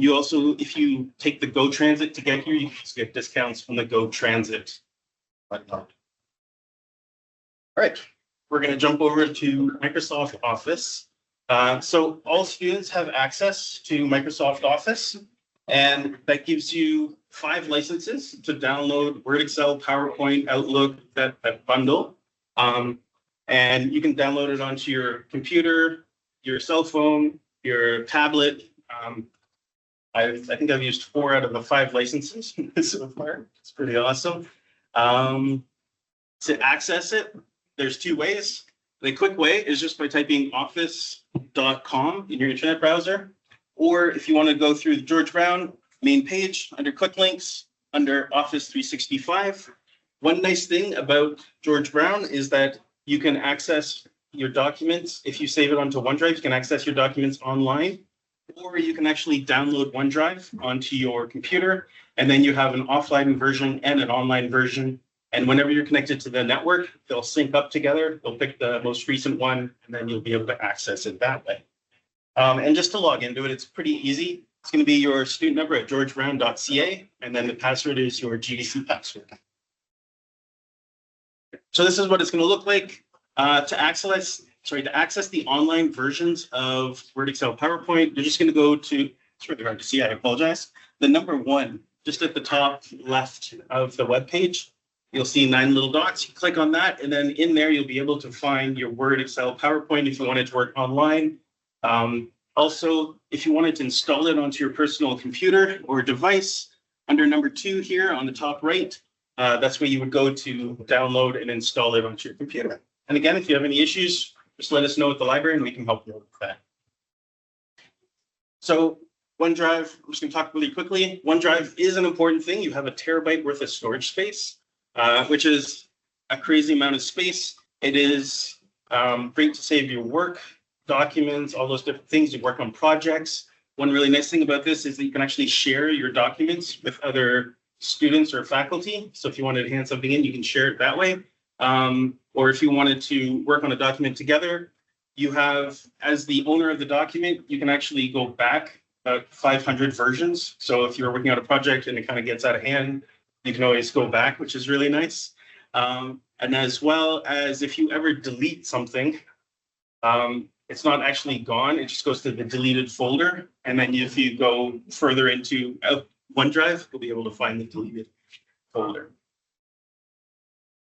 you also, if you take the Go Transit to get here, you can just get discounts from the Go Transit. All right, we're going to jump over to Microsoft Office. So all students have access to Microsoft Office, and that gives you 5 licenses to download Word, Excel, PowerPoint, Outlook, that bundle. And you can download it onto your computer, your cell phone, your tablet. I think I've used 4 out of the 5 licenses so far. It's pretty awesome. To access it, there's 2 ways. The quick way is just by typing office.com in your internet browser. Or if you want to go through the George Brown main page under quick links, under Office 365. One nice thing about George Brown is that you can access your documents. If you save it onto OneDrive, you can access your documents online, or you can actually download OneDrive onto your computer, and then you have an offline version and an online version. And whenever you're connected to the network, they'll sync up together. They'll pick the most recent one, and then you'll be able to access it that way. And just to log into it, it's pretty easy. It's going to be your student number at georgebrown.ca, and then the password is your GDC password. So this is what it's going to look like. To access the online versions of Word, Excel, PowerPoint, you're just going to go to, it's really hard to see, I apologize, the number 1, just at the top left of the web page. You'll see 9 little dots. You click on that, and then in there, you'll be able to find your Word, Excel, PowerPoint if you want it to work online. Also, if you wanted to install it onto your personal computer or device, under number 2 here on the top right, that's where you would go to download and install it onto your computer. And again, if you have any issues, just let us know at the library and we can help you with that. So OneDrive, I'm just going to talk really quickly. OneDrive is an important thing. You have a terabyte worth of storage space, which is a crazy amount of space. It is great to save your work, documents, all those different things. You work on projects. One really nice thing about this is that you can actually share your documents with other students or faculty. So if you wanted to hand something in, you can share it that way. Or if you wanted to work on a document together, you have, as the owner of the document, you can actually go back about 500 versions. So if you're working on a project and it kind of gets out of hand, you can always go back, which is really nice. And as well as if you ever delete something, it's not actually gone. It just goes to the deleted folder. And then if you go further into OneDrive, you'll be able to find the deleted folder.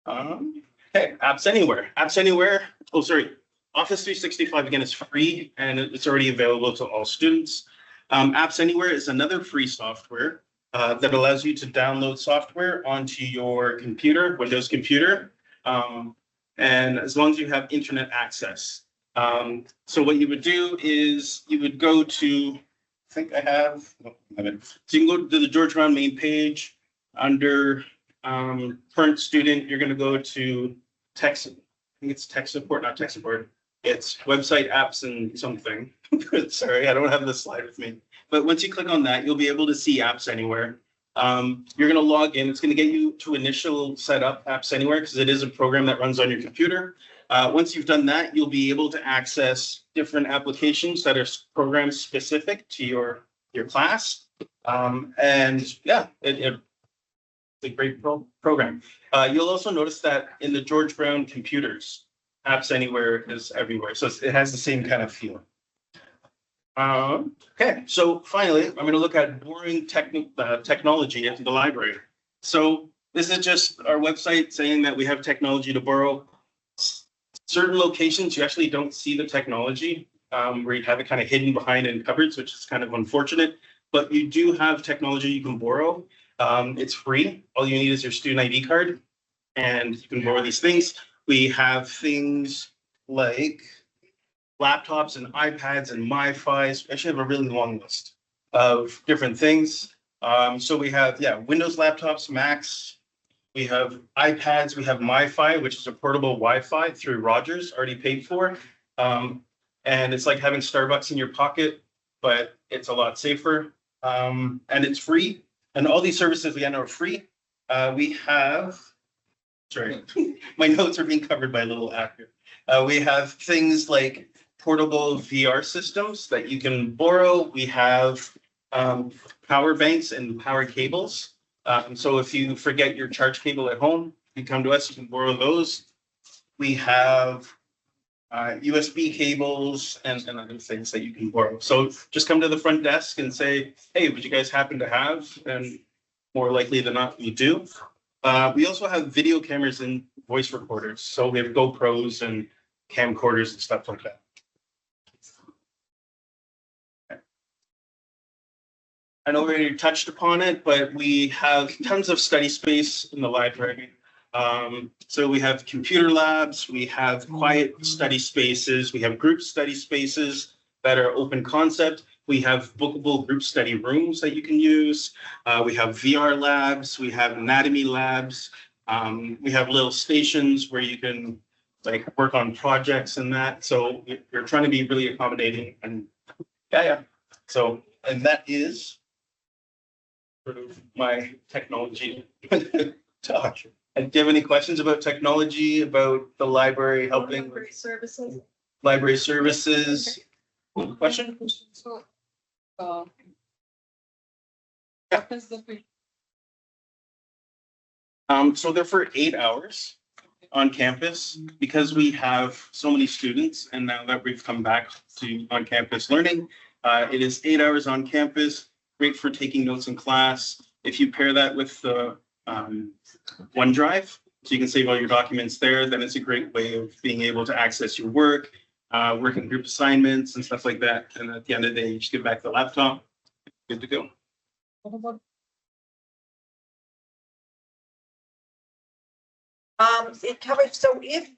Okay, Apps Anywhere. Apps Anywhere, oh, sorry. Office 365, again, is free and it's already available to all students. Apps Anywhere is another free software that allows you to download software onto your computer, Windows computer, and as long as you have internet access. So what you would do is you would go to, I think I have, so you can go to the George Brown main page under current student. You're going to go to tech, I think it's tech support, not tech support. It's website apps and something. Sorry, I don't have the slide with me. But once you click on that, you'll be able to see Apps Anywhere. You're going to log in. It's going to get you to initial setup Apps Anywhere because it is a program that runs on your computer. Once you've done that, you'll be able to access different applications that are program specific to your class. And yeah, it's a great program. You'll also notice that in the George Brown computers, Apps Anywhere is everywhere. So it has the same kind of feel. Okay, so finally, I'm going to look at borrowing technology at the library. So this is just our website saying that we have technology to borrow. Certain locations, you actually don't see the technology, where you have it kind of hidden behind in cupboards, which is kind of unfortunate. But you do have technology you can borrow. It's free. All you need is your student ID card, and you can borrow these things. We have things like laptops and iPads and MiFis. We actually have a really long list of different things. So we have, Windows laptops, Macs. We have iPads. We have MiFi, which is a portable Wi-Fi through Rogers, already paid for. And it's like having Starbucks in your pocket, but it's a lot safer. And it's free. And all these services, again, are free. We have, sorry, my notes are being covered by a little app here. We have things like portable VR systems that you can borrow. We have power banks and power cables. So if you forget your charge cable at home, you come to us, you can borrow those. We have USB cables and other things that you can borrow. So just come to the front desk and say, hey, would you guys happen to have? And more likely than not, we do. We also have video cameras and voice recorders. So we have GoPros and camcorders and stuff like that. I know we already touched upon it, but we have tons of study space in the library. So we have computer labs, we have quiet study spaces, we have group study spaces that are open concept. We have bookable group study rooms that you can use. We have VR labs, we have anatomy labs. We have little stations where you can like work on projects and that. So we're trying to be really accommodating and yeah. So, and that is sort of my technology talk. And do you have any questions about technology, about the library helping with Library services. library services? Question? So, what is the fee? So they're for 8 hours on campus because we have so many students, and now that we've come back to on-campus learning, it is 8 hours on campus, great for taking notes in class. If you pair that with the OneDrive, so you can save all your documents there, then it's a great way of being able to access your work, working group assignments and stuff like that. And at the end of the day, you just give back the laptop, good to go. What about It covers, so if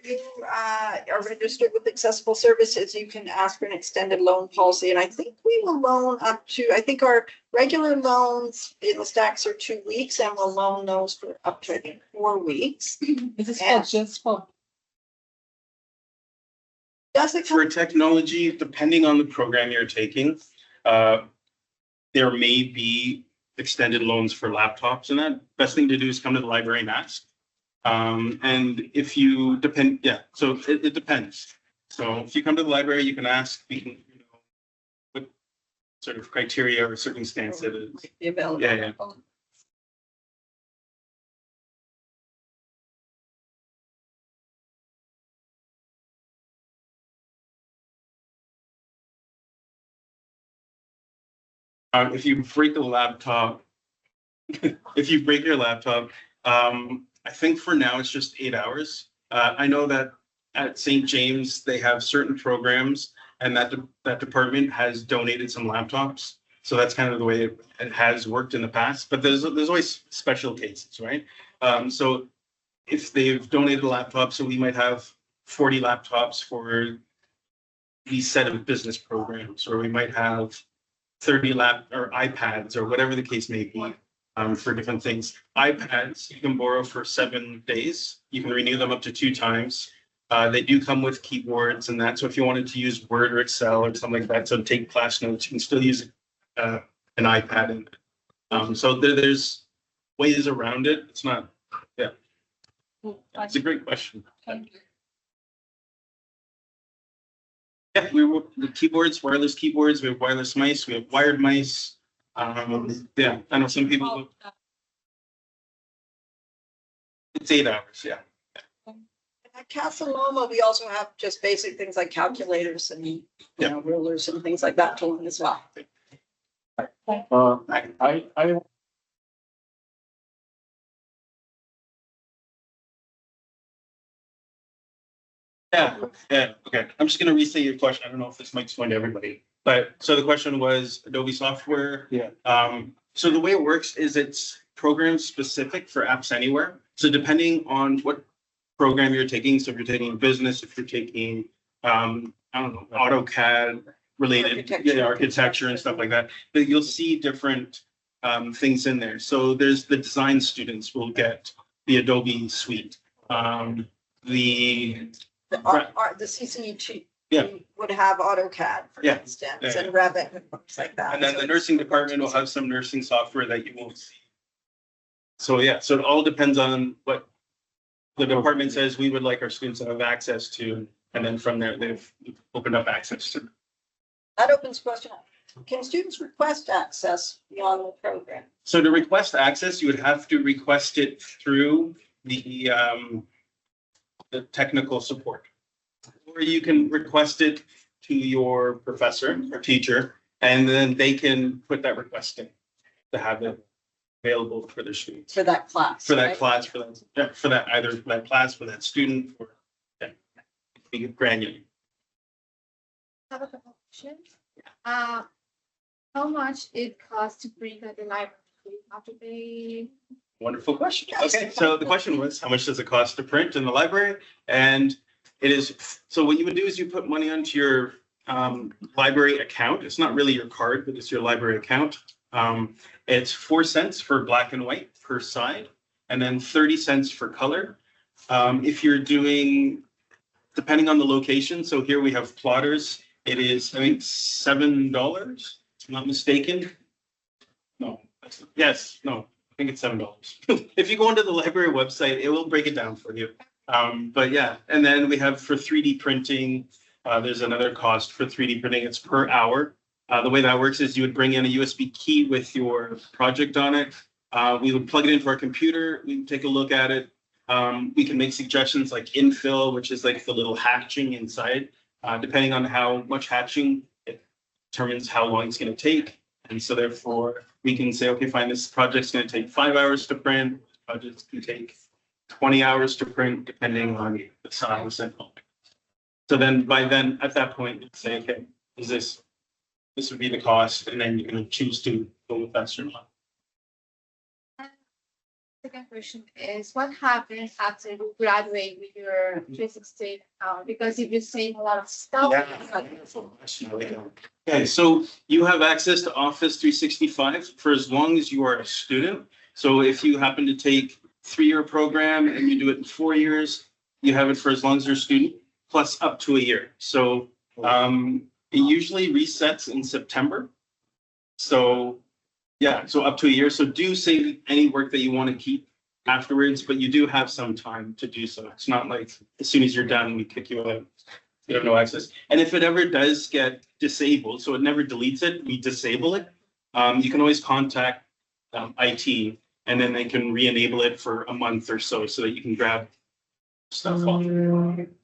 you are registered with Accessible Services, you can ask for an extended loan policy. And I think we will loan up to, I think our regular loans in the stacks are 2 weeks, and we'll loan those for up to, I think, 4 weeks. is this Yeah. for just for Does it For come? technology, depending on the program you're taking, there may be extended loans for laptops and that. Best thing to do is come to the library and ask. And if you depend, yeah, so it depends. So if you come to the library, you can ask, we can, you know, what sort of criteria or circumstance it is. Be available. Yeah. If you break a laptop, if you break your laptop, I think for now it's just 8 hours. I know that at St. James, they have certain programs and that department has donated some laptops. So that's kind of the way it has worked in the past, but there's always special cases, right? So if they've donated a laptop, so we might have 40 laptops for these set of business programs, or we might have 30 or iPads or whatever the case may be. For different things. iPads you can borrow for 7 days. You can renew them up to 2 times. They do come with keyboards and that. So if you wanted to use Word or Excel or something like that, so take class notes, you can still use an iPad. And so there's ways around it. It's not. Yeah, it's a great question. Yeah, the keyboards, wireless keyboards. We have wireless mice. We have wired mice. Yeah, I know some people. It's 8 hours. Yeah. At Casa Loma, we also have just basic things like calculators and, you know, rulers and things like that to learn as well. I Yeah. Okay. I'm just gonna restate your question. I don't know if this mic's going to everybody, but so the question was Adobe software. Yeah. So the way it works is it's program specific for Apps Anywhere. So depending on what program you're taking, so if you're taking business, if you're taking, I don't know, AutoCAD related architecture and stuff like that, but you'll see different things in there. So there's the design students will get the Adobe suite. The CCE Yeah. would have AutoCAD, for Yeah. instance, Yeah. and Revit and things like that. And then the nursing department will have some nursing software that you won't see. So yeah, so it all depends on what the department says we would like our students to have access to. And then from there, they've opened up access to. That opens question. Can students request access beyond the program? So to request access, you would have to request it through the technical support. Or you can request it to your professor or teacher, and then they can put that request in to have it available for their students. For that class. For that right? class, for that either for that class, for that student, or be granular. I have a couple of questions. How much it costs to bring the library? You have to pay. Wonderful question. Okay, so the question was, how much does it cost to print in the library? And it is, so what you would do is you put money onto your library account. It's not really your card, but it's your library account. It's 4 cents for black and white per side, and then 30 cents for color. If you're doing depending on the location. So here we have plotters. It is, I think, $7, if I'm not mistaken. No, yes, no, I think it's $7. If you go onto the library website, it will break it down for you. But yeah, and then we have for 3D printing, there's another cost for 3D printing. It's per hour. The way that works is you would bring in a USB key with your project on it. We would plug it into our computer. We would take a look at it. We can make suggestions like infill, which is like the little hatching inside. Depending on how much hatching, it determines how long it's going to take. And so therefore, we can say, okay, fine, this project's going to take 5 hours to print. This project can take 20 hours to print, depending on the size and all. So then by then, at that point, you say, okay, is this would be the cost, and then you can choose to go with that or not. Second question is, what happens after you graduate with your 360? Because if you're saying a lot of stuff. Okay, so you have access to Office 365 for as long as you are a student. So if you happen to take 3-year program and you do it in 4 years, you have it for as long as you're a student, plus up to a year. So it usually resets in September. So yeah, so up to a year. So do save any work that you want to keep afterwards, but you do have some time to do so. It's not like as soon as you're done, we kick you out. You have no access. And if it ever does get disabled, so it never deletes it, we disable it. You can always contact IT, and then they can re-enable it for a month or so that you can grab stuff off.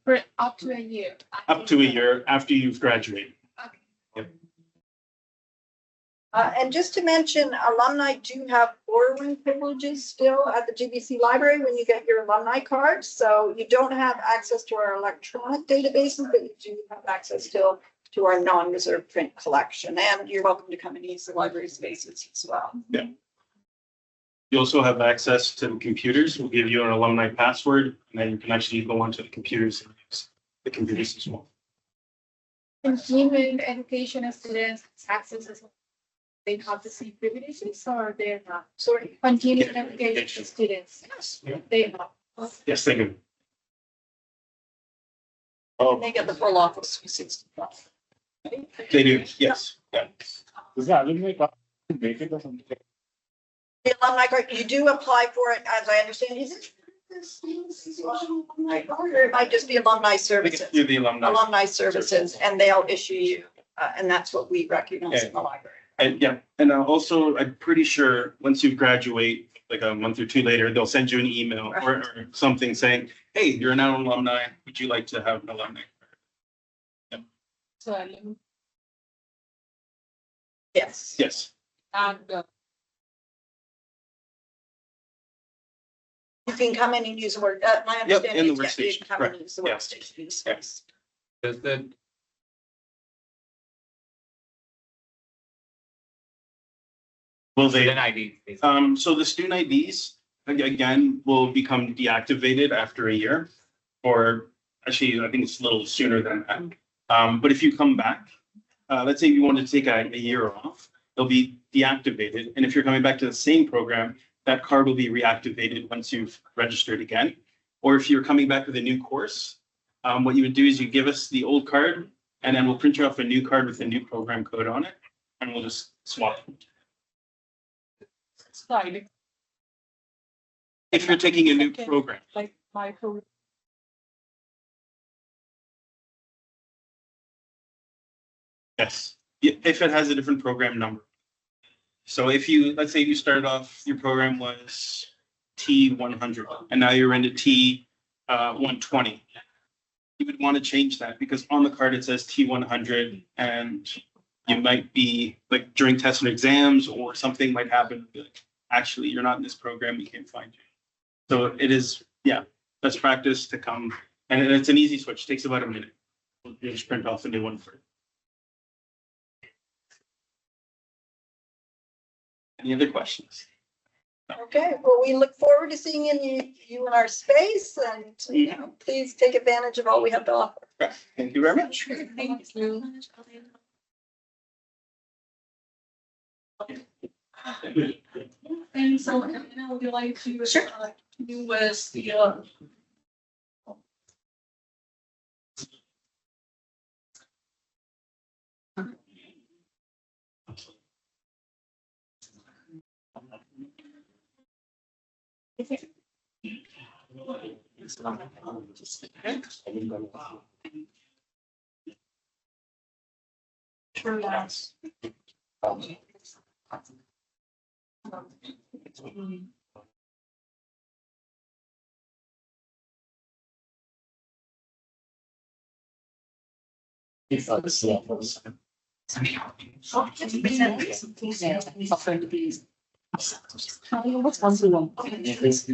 For up to a year. Up to a year after you've graduated. Okay. And just to mention, alumni do have borrowing privileges still at the GBC library when you get your alumni card. So you don't have access to our electronic databases, but you do have access still to our non-reserved print collection. And you're welcome to come and use the library spaces as well. Yeah. You also have access to the computers. We'll give you an alumni password, and then you can actually go onto the computers and use the computers as well. Continuing education students access as well. They have the same privileges or they're not? Sorry. Continuing education students. Yes. Yeah. They have. Yes, they do. And they get the full Office 365. They do. Yes. Yeah. Is the alumni card rated or something? The alumni card, you do apply for it, as I understand. Is it? Alumni card, or it might just be alumni We services. can do the alumni. Alumni services, and they'll issue you, and that's what we recognize in the library. And yeah, and also I'm pretty sure once you graduate, like a month or two later, they'll send you an email or something saying, hey, you're now an alumni. Would you like to have an alumni? So, Yes. Yes. and You can come in and use the word, my in understanding the is, yes, you workstation, can come and correct. use the Yeah. workstation in the space. Does that Will they? student ID? Basically. So the student IDs, again, will become deactivated after a year. Or actually, I think it's a little sooner than that. But if you come back, let's say you want to take a year off, they'll be deactivated. And if you're coming back to the same program, that card will be reactivated once you've registered again. Or if you're coming back with a new course, what you would do is you give us the old card, and then we'll print you off a new card with a new program code on it, and we'll just swap them. sliding, If you're taking a new Okay. program. like my career. Yes, if it has a different program number. So if you, let's say you started off, your program was T100, and now you're into T120. You would want to change that because on the card it says T100, and you might be like during tests and exams or something might happen. Actually, you're not in this program, we can't find you. So it is, yeah, best practice to come, and it's an easy switch, takes about a minute. You just print off a new one for it. Any other questions? Okay, well, we look forward to seeing you in our space, and, you know, please take advantage of all we have to offer. Thank you very much. Thank you. And so, Anna, would you like to? Sure. Continue with the, True, yes. It's like samples. What's one to one? It's just.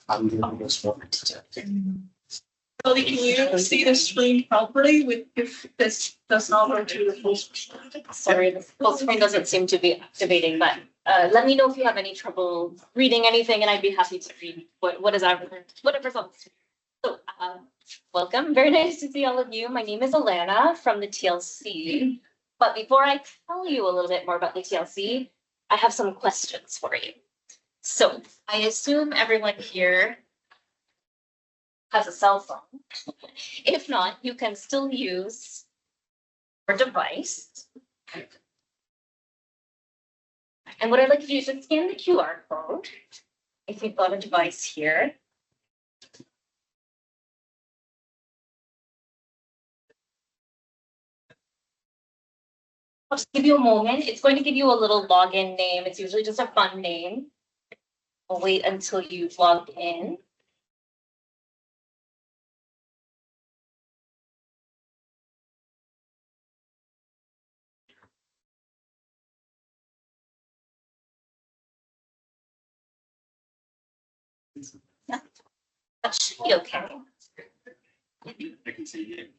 I'm doing this one. Kelly, can you see the screen properly with if this does not go to the full screen? Sorry, the full screen doesn't seem to be activating, but let me know if you have any trouble reading anything and I'd be happy to read whatever's on the screen. So welcome, very nice to see all of you. My name is Alana from the TLC. But before I tell you a little bit more about the TLC, I have some questions for you. So I assume everyone here has a cell phone. If not, you can still use your device. And what I'd like to do is just scan the QR code. If you've got a device here. I'll just give you a moment. It's going to give you a little login name. It's usually just a fun name. I'll wait until you've logged in. Yeah, that should be okay. I can see it.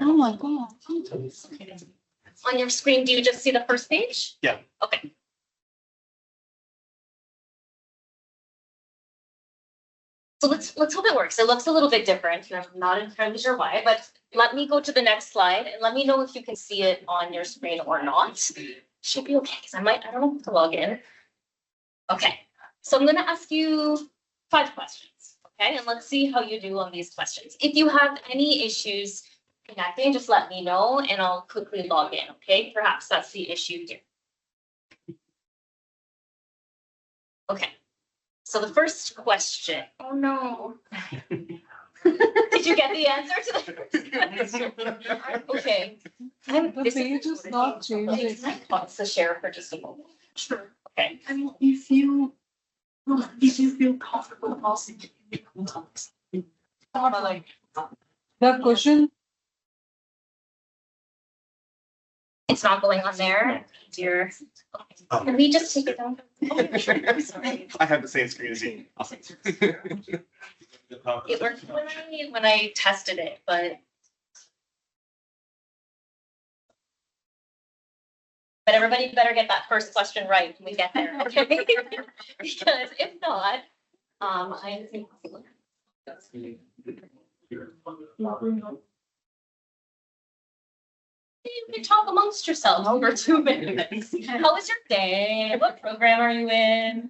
Oh my God. On your screen, do you just see the first page? Yeah. Okay. So let's hope it works. It looks a little bit different. I'm not entirely sure why, but let me go to the next slide and let me know if you can see it on your screen or not. Should be okay because I don't know how to log in. Okay, so I'm gonna ask you 5 questions. Okay, and let's see how you do on these questions. If you have any issues connecting, just let me know and I'll quickly log in. Okay, perhaps that's the issue here. Okay. So the first question. Oh no. Did you get the answer to the first question? Okay. The page is not changing. Can I pause the share for just a moment? Sure. Okay. I mean, if you feel comfortable pausing. Like, That question, It's not going on there, dear. Can we just take it down? I have the same screen as you. It worked when I tested it, but. But everybody better get that first question right when we get there, okay? Because if not, I think. You can talk amongst yourselves over 2 minutes. How was your day? What program are you in?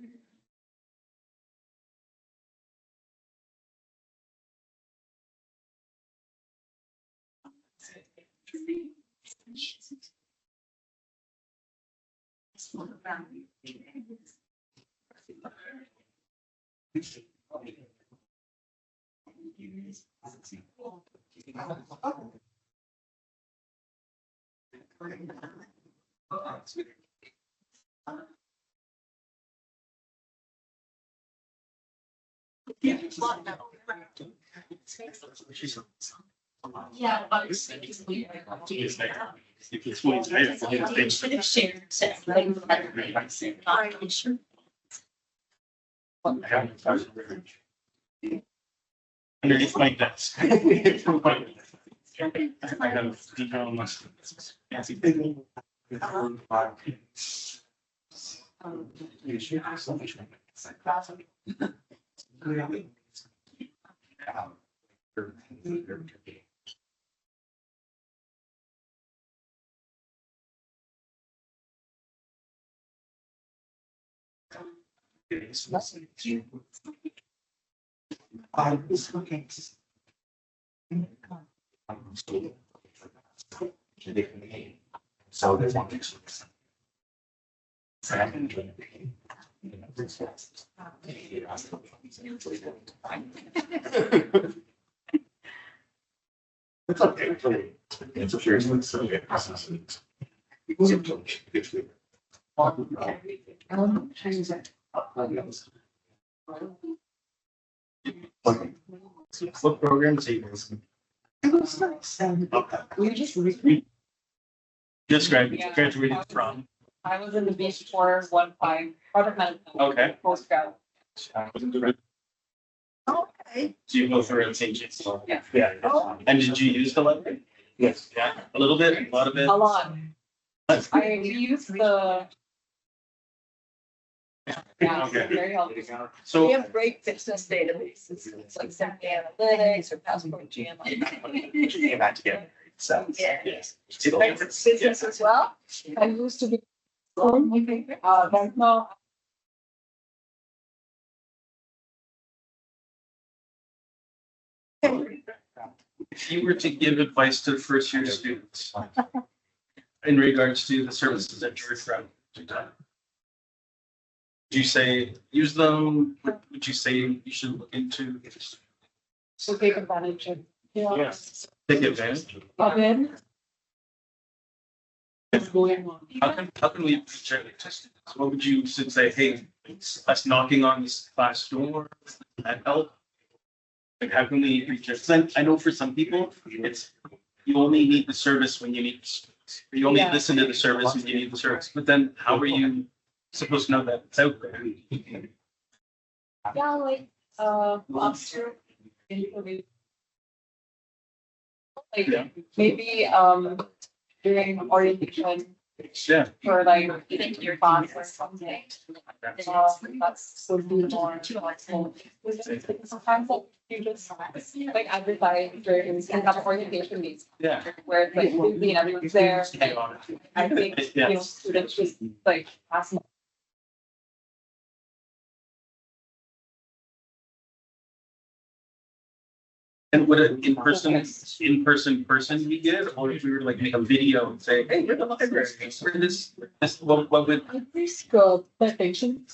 yeah, but You can swing it. they should have shared. Not really sure. underneath my desk. I have detail on my. So there's one. It's okay. It's a serious one. So yeah. What programs are you using? We just Just graduated from. I was in the B4 1.5 product management. Okay. Postgrad. Okay. So you go for a change. Yeah. Yeah. And did you use the library? Yes. Yeah, a little bit, a lot of it. A lot. That's I used the. Yeah, Okay. very helpful. We So, have great business databases. It's like Symphony Analytics or Passport GM. Came back together. So. Yeah. yes. Business as well. I used to be. My favorite. Right now. If you were to give advice to first year students in regards to the services that you're trying to do, would you say use them? Would you say you should look into? So take advantage of. Yes. Take advantage. Of it. What's going on? How can we reach out to students? What would you say? Hey, it's us knocking on this class door. That help. Like how can we reach out? 'Cause I know for some people, it's you only need the service when you need. You only Yeah. listen to the service when you need the service. But then how are you supposed to know that it's out there? Yeah, like, last year. Like, Yeah. maybe, during orientation Yeah. for like even your class or something. That's would be more. Sometimes like you just like advertise during have orientation meetings Yeah. where it's like busy and everyone's there. I think, you know, students just like ask. And would an in person be good? Or if we were to like make a video and say, hey, we're the library, we're this, what would? I think attention.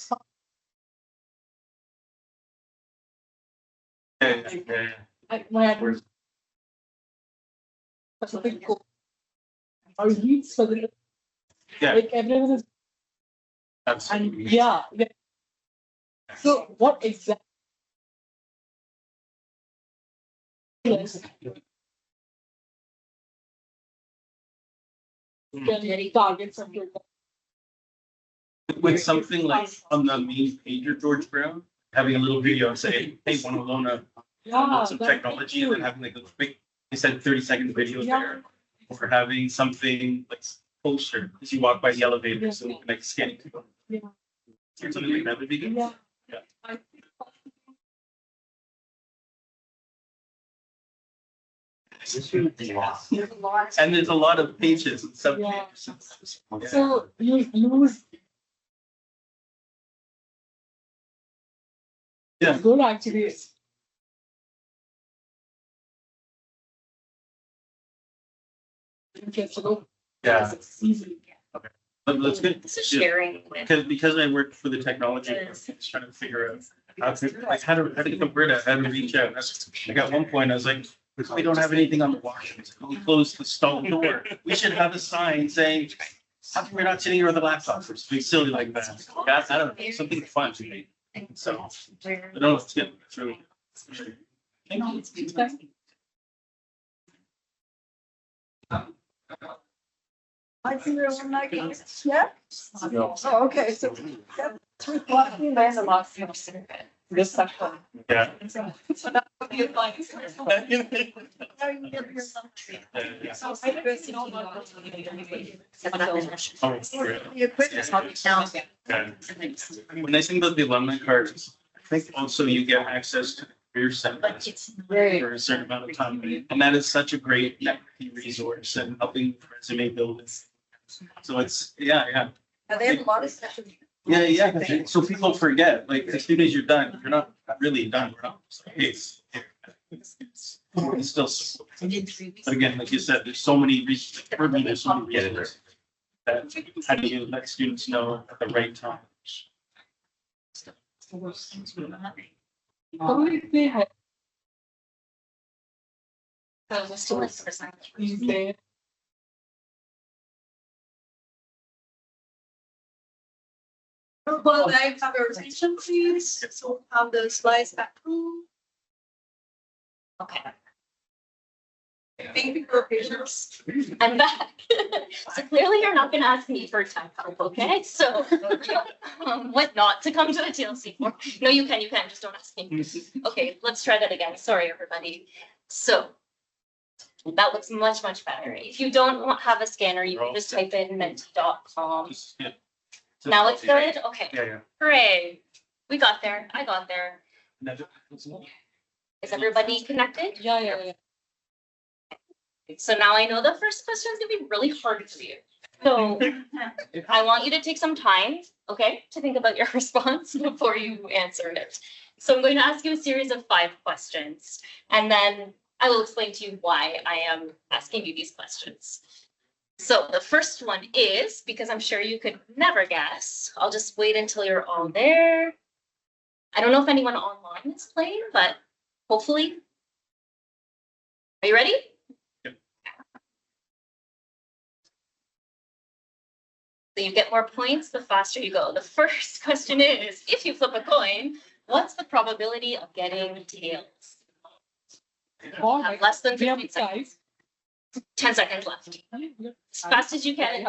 When something cool. Or reads for the. Yeah. Like everyone is, and Absolutely. yeah. So what exactly? Yes. Can target something. With something like on the main page of George Brown, having a little video and say, hey, want to loan Yeah. some that's technology and then having like a quick, they said 30-second video Yeah. there. Or having something like poster as you walk by the elevator, so you can like scan. Yeah. Something like that would be good. Yeah. Yeah. I think. There's a lot. And there's a lot of pages and sub Yeah. pages. So you lose. Yeah. Good actually. Interesting. Yeah. It's easy. But that's good. This is sharing with. Because I work for the technology, I'm just trying to figure out how to convert it, how to reach out. Like at one point, I was like, we don't have anything on the wash. We closed the stall door. We should have a sign saying, how come you're not sitting here with a laptop or something silly like that? Yeah, I don't know, something fun to me. So, I don't know, it's good. It's really. Thank you. I see your alumni comments. Yeah? Oh, okay, so that's reflecting. There's a lot of stuff. this section. Yeah. So that would be a fun. So I don't know about You quit. When I think about the alumni cards, I think also you get access to career centers for a certain amount of time. And that is such a great networking resource and helping resume building. So it's, yeah. Now, they have a lot of sessions. Yeah. So people forget, like, as soon as you're done, you're not really done. We're not, it's still, but again, like you said, there's so many reasons, there's so many reasons that how do you let students know at the right time? Well, I have your attention, please. So have the slides back through. Okay, Thank you for your patience. I'm back. So clearly you're not gonna ask me for time help, okay? So what not to come to the TLC for? No, you can, just don't ask me. Okay, let's try that again. Sorry, everybody. So that looks much, much better. If you don't have a scanner, you can just type in menti.com. Yeah. Now it's good? Okay, Yeah. hooray. We got there. I got there. Is everybody connected? Yeah. So now I know the first question is gonna be really hard for you. So I want you to take some time, okay, to think about your response before you answer it. So I'm going to ask you a series of 5 questions, and then I will explain to you why I am asking you these questions. So the first one is, because I'm sure you could never guess, I'll just wait until you're all there. I don't know if anyone online is playing, but hopefully. Are you ready? So you get more points the faster you go. The first question is, if you flip a coin, what's the probability of getting tails? Have less than 15 seconds. 10 seconds left. As fast as you can.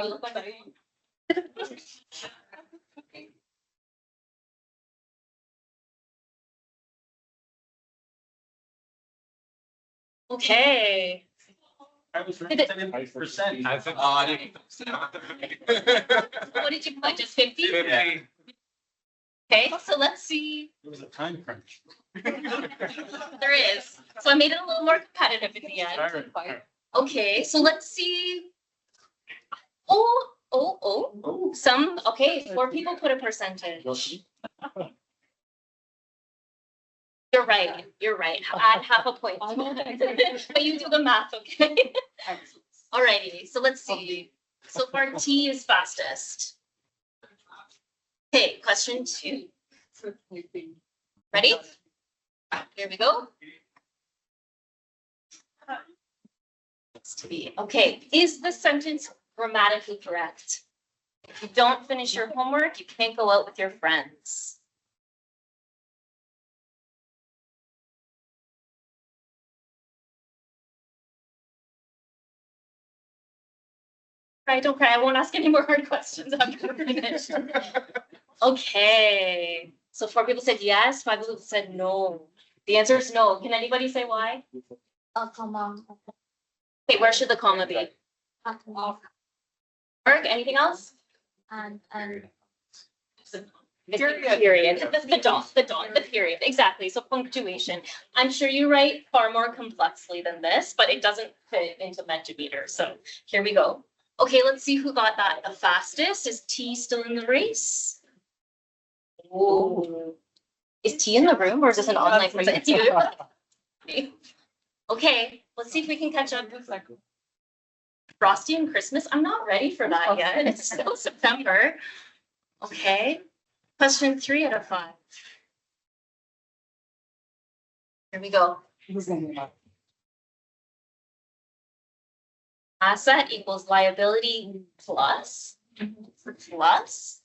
Okay. I was Did it- 70%. I think, What did you put? Just 50? Yeah. Okay, so let's see. It was a time crunch. There is. So I made it a little more competitive at the end. All right. Okay, so let's see. Oh. Okay, 4 people put a percentage. You're right. Add half a point. But you do the math, okay? Alrighty, so let's see. So far T is fastest. Okay, question 2. Ready? Here we go. Okay, is the sentence grammatically correct? If you don't finish your homework, you can't go out with your friends. Right, don't cry. I won't ask any more hard questions after we're finished. Okay, so 4 people said yes, 5 people said no. The answer is no. Can anybody say why? Comma. Okay, where should the comma be? Mark, anything else? And The period, the period, exactly. So punctuation. I'm sure you write far more complexly than this, but it doesn't fit into Mentimeter. So here we go. Okay, let's see who got that the fastest. Is T still in the race? Whoa. Is T in the room or is this an online person? It's you. Okay, let's see if we can catch up. Frosty and Christmas. I'm not ready for that yet. It's still September. Okay. Question 3 out of 5. Here we go. Asset equals liability plus. Plus.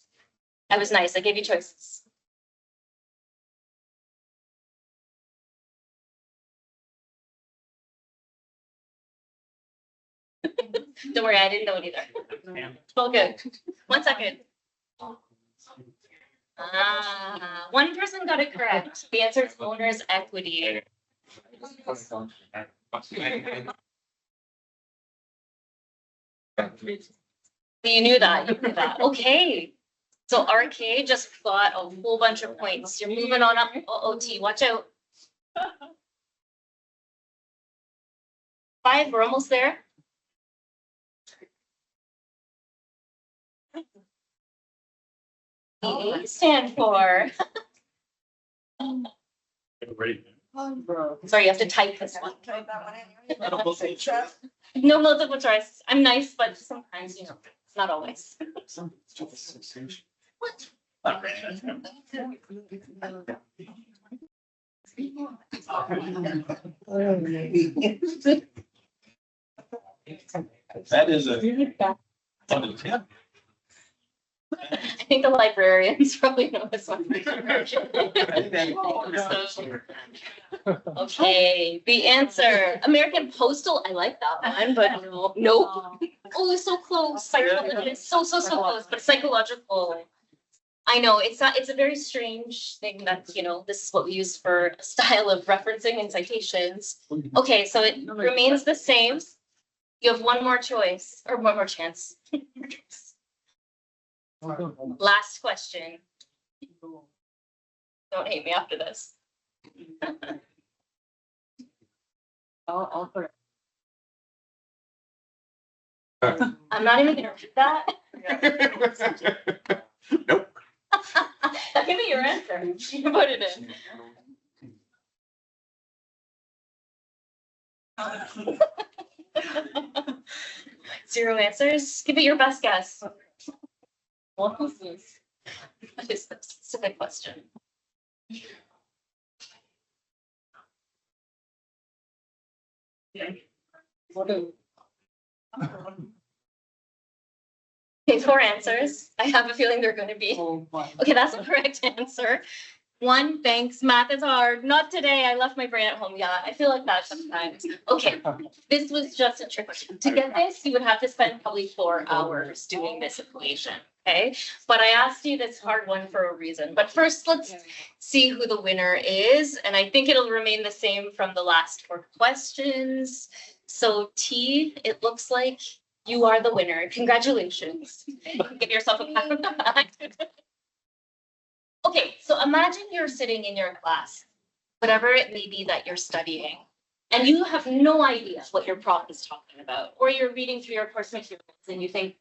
That was nice. I gave you choices. Don't worry, I didn't know it either. All good. 1 second. One person got it correct. The answer is owner's equity. You knew that. You knew that. Okay. So RK just got a whole bunch of points. You're moving on up. OT, watch out. 5, we're almost there. The A stand for. Sorry, you have to type this one. Type that one in. No multiple choice. I'm nice, but sometimes, you know, it's not always. That is a. I think the librarians probably know this one. Okay, the answer, American Postal, I like that one, but no, nope. Oh, it's so close. It's so close, but psychological. I know, it's a very strange thing that, you know, this is what we use for a style of referencing and citations. Okay, so it remains the same. You have one more choice, or one more chance. Last question. Don't hate me after this. I'll put it. I'm not even gonna read that. Nope. Give me your answer. You can put it in. Zero answers. Give it your best guess. What is this? What is the specific question? Okay, 4 answers. I have a feeling they're going to be. Okay, that's the correct answer. 1, thanks. Math is hard. Not today. I left my brain at home. Yeah, I feel like that sometimes. Okay, this was just a trick. To get this, you would have to spend probably 4 hours doing this equation. Okay, but I asked you this hard one for a reason. But first, let's see who the winner is. And I think it'll remain the same from the last 4 questions. So T, it looks like you are the winner. Congratulations. Give yourself a pat on the back. Okay, so imagine you're sitting in your class, whatever it may be that you're studying, and you have no idea what your prof is talking about, or you're reading through your course materials and you think,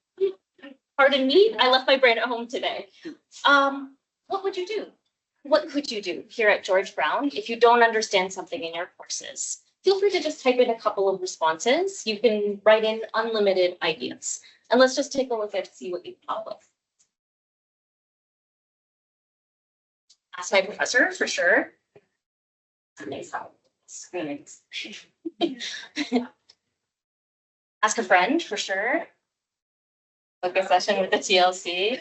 pardon me, I left my brain at home today. What would you do? What could you do here at George Brown if you don't understand something in your courses? Feel free to just type in a couple of responses. You can write in unlimited ideas. And let's just take a look and see what you come up with. Ask my professor for sure. Nice how screens. Ask a friend for sure. Book a session with the TLC.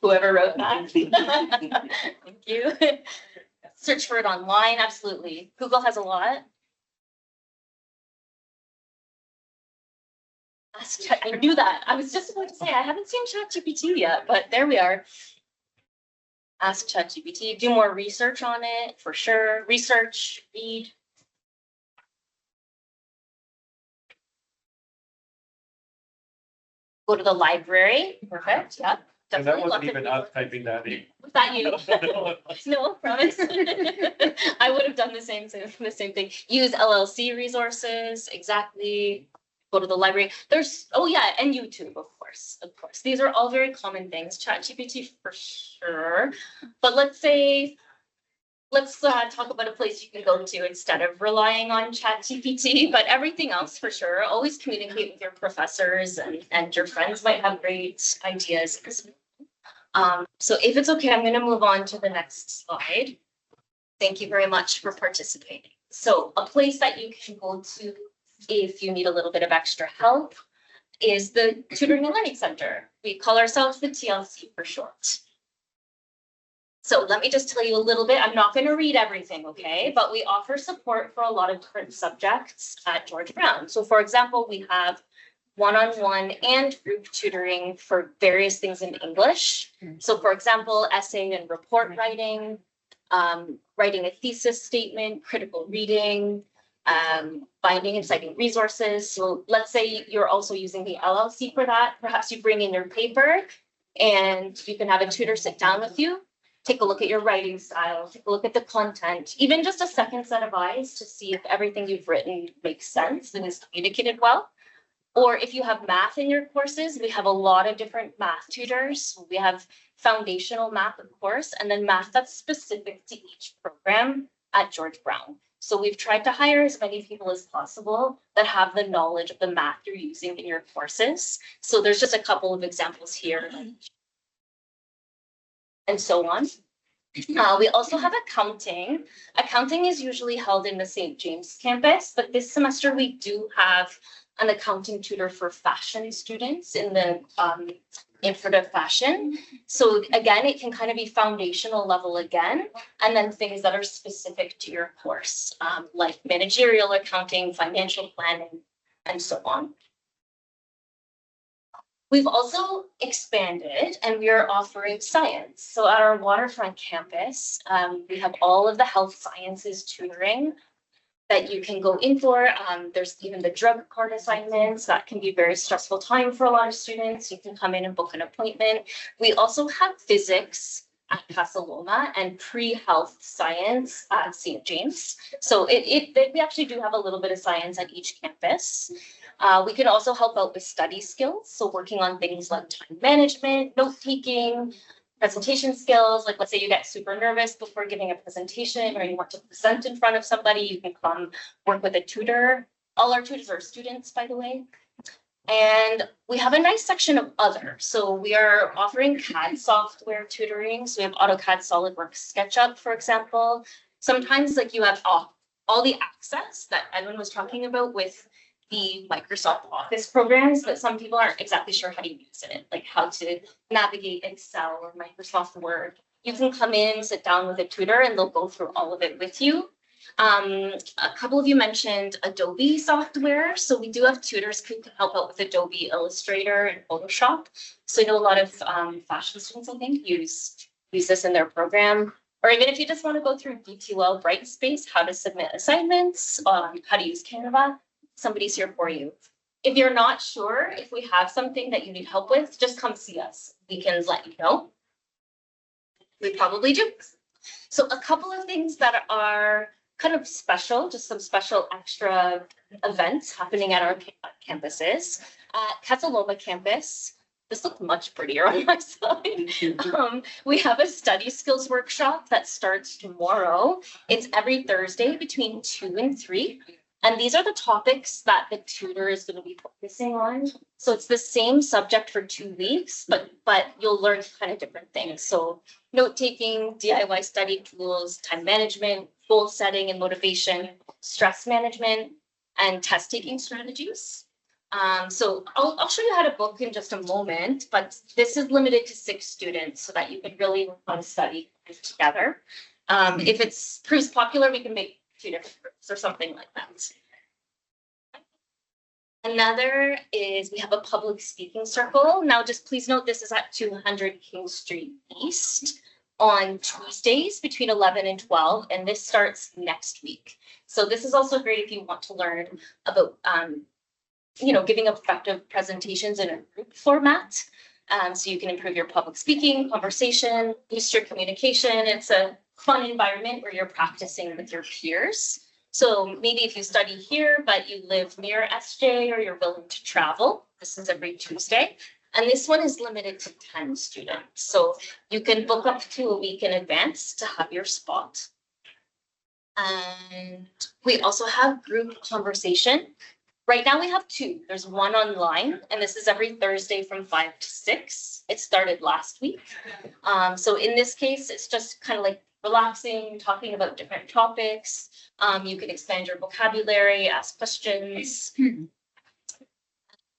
Whoever wrote that. Thank you. Search for it online. Absolutely. Google has a lot. I knew that. I was just about to say I haven't seen ChatGPT yet, but there we are. Ask ChatGPT. Do more research on it for sure. Research, read. Go to the library. Perfect. Yeah. And that Definitely. wasn't even us typing that in. Was that you? No, promise. I would have done the same thing. Use LLC resources. Exactly. Go to the library. There's, oh yeah, and YouTube, of course. These are all very common things. ChatGPT for sure. But let's talk about a place you can go to instead of relying on ChatGPT. But everything else for sure. Always communicate with your professors and your friends might have great ideas. So if it's okay, I'm going to move on to the next slide. Thank you very much for participating. So a place that you can go to if you need a little bit of extra help is the Tutoring and Learning Center. We call ourselves the TLC for short. So let me just tell you a little bit. I'm not going to read everything, okay? But we offer support for a lot of different subjects at George Brown. So for example, we have one-on-one and group tutoring for various things in English. So for example, essay and report writing, writing a thesis statement, critical reading, finding and citing resources. So let's say you're also using the LLC for that. Perhaps you bring in your paper and you can have a tutor sit down with you, take a look at your writing style, take a look at the content, even just a second set of eyes to see if everything you've written makes sense and is communicated well. Or if you have math in your courses, we have a lot of different math tutors. We have foundational math, of course, and then math that's specific to each program at George Brown. So we've tried to hire as many people as possible that have the knowledge of the math you're using in your courses. So there's just a couple of examples here. And so on. We also have accounting. Accounting is usually held in the St. James campus, but this semester we do have an accounting tutor for fashion students in the Infra fashion. So again, it can kind of be foundational level again, and then things that are specific to your course, like managerial accounting, financial planning, and so on. We've also expanded and we are offering science. So at our waterfront campus, we have all of the health sciences tutoring that you can go in for. There's even the drug card assignments. That can be a very stressful time for a lot of students. You can come in and book an appointment. We also have physics at Casa Loma and pre-health science at St. James. So we actually do have a little bit of science at each campus. We can also help out with study skills. So working on things like time management, note-taking, presentation skills. Like let's say you get super nervous before giving a presentation or you want to present in front of somebody, you can come work with a tutor. All our tutors are students, by the way. And we have a nice section of other. So we are offering CAD software tutoring. So we have AutoCAD, SolidWorks, SketchUp, for example. Sometimes like you have all the access that Edwin was talking about with the Microsoft Office programs, but some people aren't exactly sure how to use it, like how to navigate Excel or Microsoft Word. You can come in, sit down with a tutor, and they'll go through all of it with you. A couple of you mentioned Adobe software. So we do have tutors who can help out with Adobe Illustrator and Photoshop. So I know a lot of fashion students, I think, use this in their program. Or even if you just want to go through D2L Brightspace, how to submit assignments, how to use Canva, somebody's here for you. If you're not sure if we have something that you need help with, just come see us. We can let you know. We probably do. So a couple of things that are kind of special, just some special extra events happening at our campuses. At Casa Loma campus, this looks much prettier on my side. We have a study skills workshop that starts tomorrow. It's every Thursday between 2 and 3. And these are the topics that the tutor is going to be focusing on. So it's the same subject for 2 weeks, but you'll learn kind of different things. So note-taking, DIY study tools, time management, goal setting and motivation, stress management, and test-taking strategies. So I'll show you how to book in just a moment, but this is limited to 6 students so that you can really work on study together. If it proves popular, we can make 2 different groups or something like that. Another is we have a public speaking circle. Now, just please note this is at 200 King Street East on Tuesdays between 11 and 12, and this starts next week. So this is also great if you want to learn about, giving effective presentations in a group format. So you can improve your public speaking, conversation, boost your communication. It's a fun environment where you're practicing with your peers. So maybe if you study here, but you live near SJ or you're willing to travel, this is every Tuesday. And this one is limited to 10 students. So you can book up to a week in advance to have your spot. And we also have group conversation. Right now we have 2. There's one online, and this is every Thursday from 5 to 6. It started last week. So in this case, it's just kind of like relaxing, talking about different topics. You can expand your vocabulary, ask questions.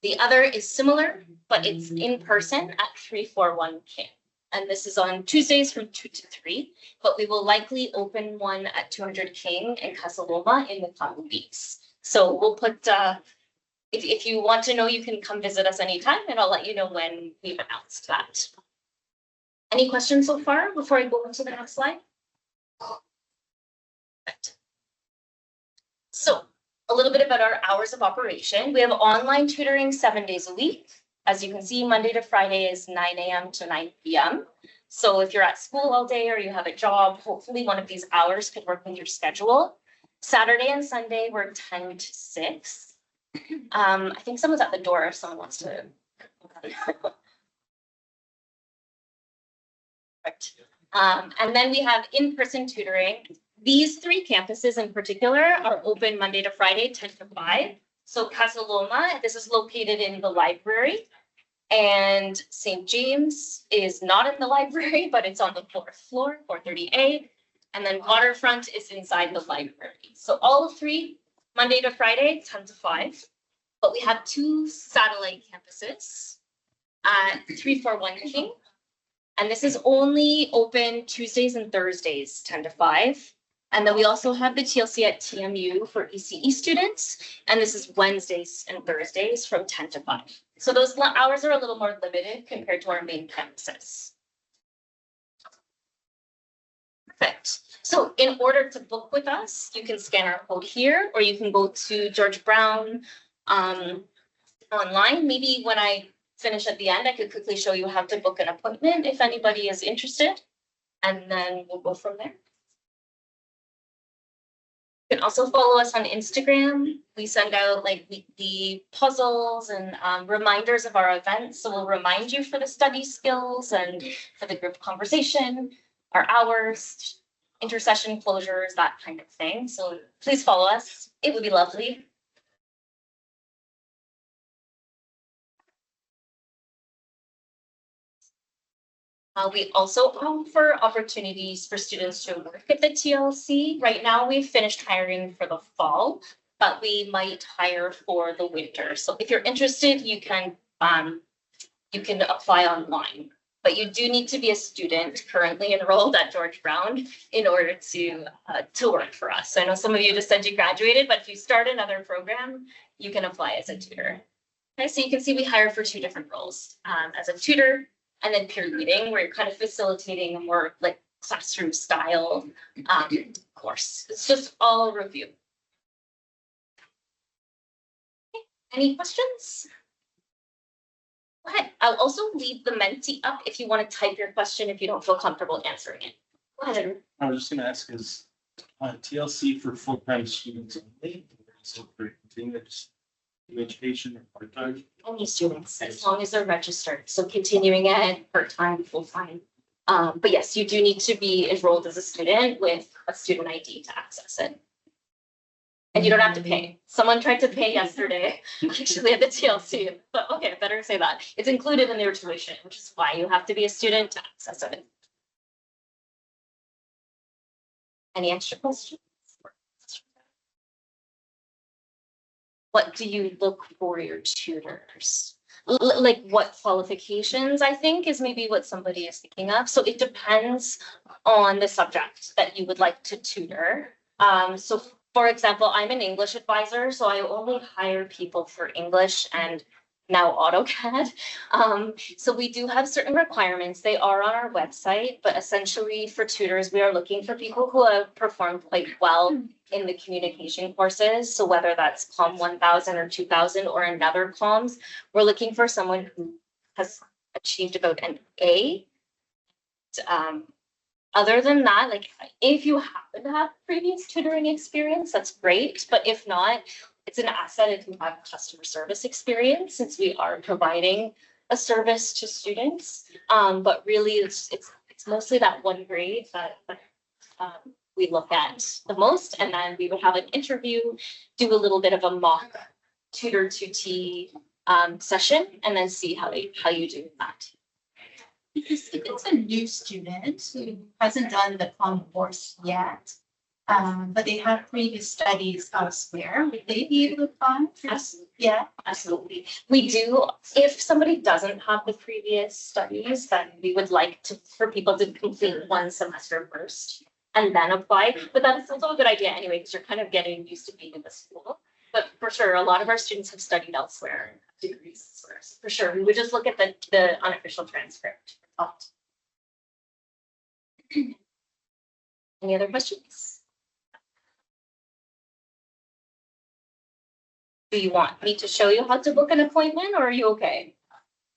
The other is similar, but it's in person at 341 King. And this is on Tuesdays from 2 to 3, but we will likely open one at 200 King in Casa Loma in the coming weeks. So we'll put if you want to know, you can come visit us anytime and I'll let you know when we've announced that. Any questions so far before I go into the next slide? Perfect. So a little bit about our hours of operation. We have online tutoring 7 days a week. As you can see, Monday to Friday is 9 a.m. to 9 p.m. So if you're at school all day or you have a job, hopefully one of these hours could work with your schedule. Saturday and Sunday, we're 10 to 6. I think someone's at the door if someone wants to. Right. And then we have in-person tutoring. These 3 campuses in particular are open Monday to Friday, 10 to 5. So Casa Loma, this is located in the library. And St. James is not in the library, but it's on the 4th floor, 430A. And then Waterfront is inside the library. So all 3, Monday to Friday, 10 to 5. But we have 2 satellite campuses at 341 King. And this is only open Tuesdays and Thursdays, 10 to 5. And then we also have the TLC at TMU for ECE students. And this is Wednesdays and Thursdays from 10 to 5. So those hours are a little more limited compared to our main campuses. Perfect. So in order to book with us, you can scan our code here, or you can go to George Brown online. Maybe when I finish at the end, I could quickly show you how to book an appointment if anybody is interested, and then we'll go from there. You can also follow us on Instagram. We send out like weekly puzzles and reminders of our events. So we'll remind you for the study skills and for the group conversation, our hours, intercession closures, that kind of thing. So please follow us. It would be lovely. We also offer opportunities for students to work at the TLC. Right now, we've finished hiring for the fall, but we might hire for the winter. So if you're interested, you can apply online. But you do need to be a student currently enrolled at George Brown in order to work for us. So I know some of you just said you graduated, but if you start another program, you can apply as a tutor. Okay, so you can see we hire for 2 different roles, as a tutor and then peer leading, where you're kind of facilitating a more like classroom style course. It's just all review. Okay. Any questions? Go ahead. I'll also leave the Menti up if you want to type your question if you don't feel comfortable answering it. Go ahead. I was just gonna ask, is TLC for full-time students only? So for continuous education or part-time? Only students, as long as they're registered. So continuing ed, part-time, full-time. But yes, you do need to be enrolled as a student with a student ID to access it. And you don't have to pay. Someone tried to pay yesterday, actually at the TLC, but okay, better say that. It's included in their tuition, which is why you have to be a student to access it. Any extra questions? What do you look for your tutors? Like what qualifications, I think, is maybe what somebody is thinking of. So it depends on the subject that you would like to tutor. So for example, I'm an English advisor, so I only hire people for English and now AutoCAD. So we do have certain requirements. They are on our website, but essentially for tutors, we are looking for people who have performed quite well in the communication courses. So whether that's COM 1000 or 2000 or another COMs, we're looking for someone who has achieved about an A. Other than that, like if you happen to have previous tutoring experience, that's great. But if not, it's an asset if you have customer service experience, since we are providing a service to students. But really, it's mostly that one grade that we look at the most, and then we would have an interview, do a little bit of a mock tutor to T session, and then see how you do that. Because if it's a new student who hasn't done the common course yet, but they have previous studies elsewhere, would they be able to apply? Absolutely. Yeah. Absolutely. We do. If somebody doesn't have the previous studies, then we would like for people to complete 1 semester first and then apply. But that's also a good idea anyway, because you're kind of getting used to being in the school. But for sure, a lot of our students have studied elsewhere, degrees elsewhere. So for sure, we would just look at the unofficial transcript. Any other questions? Do you want me to show you how to book an appointment, or are you okay?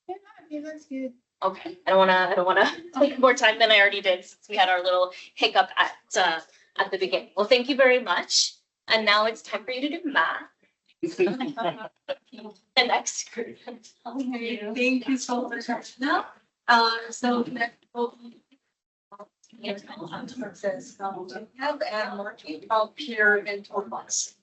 Yeah, that's good. Okay, I don't wanna take more time than I already did since we had our little hiccup at the beginning. Well, thank you very much. And now it's time for you to do math. The next group. Thank you so much, Archana. So next will be says, have and working about peer and toolbox.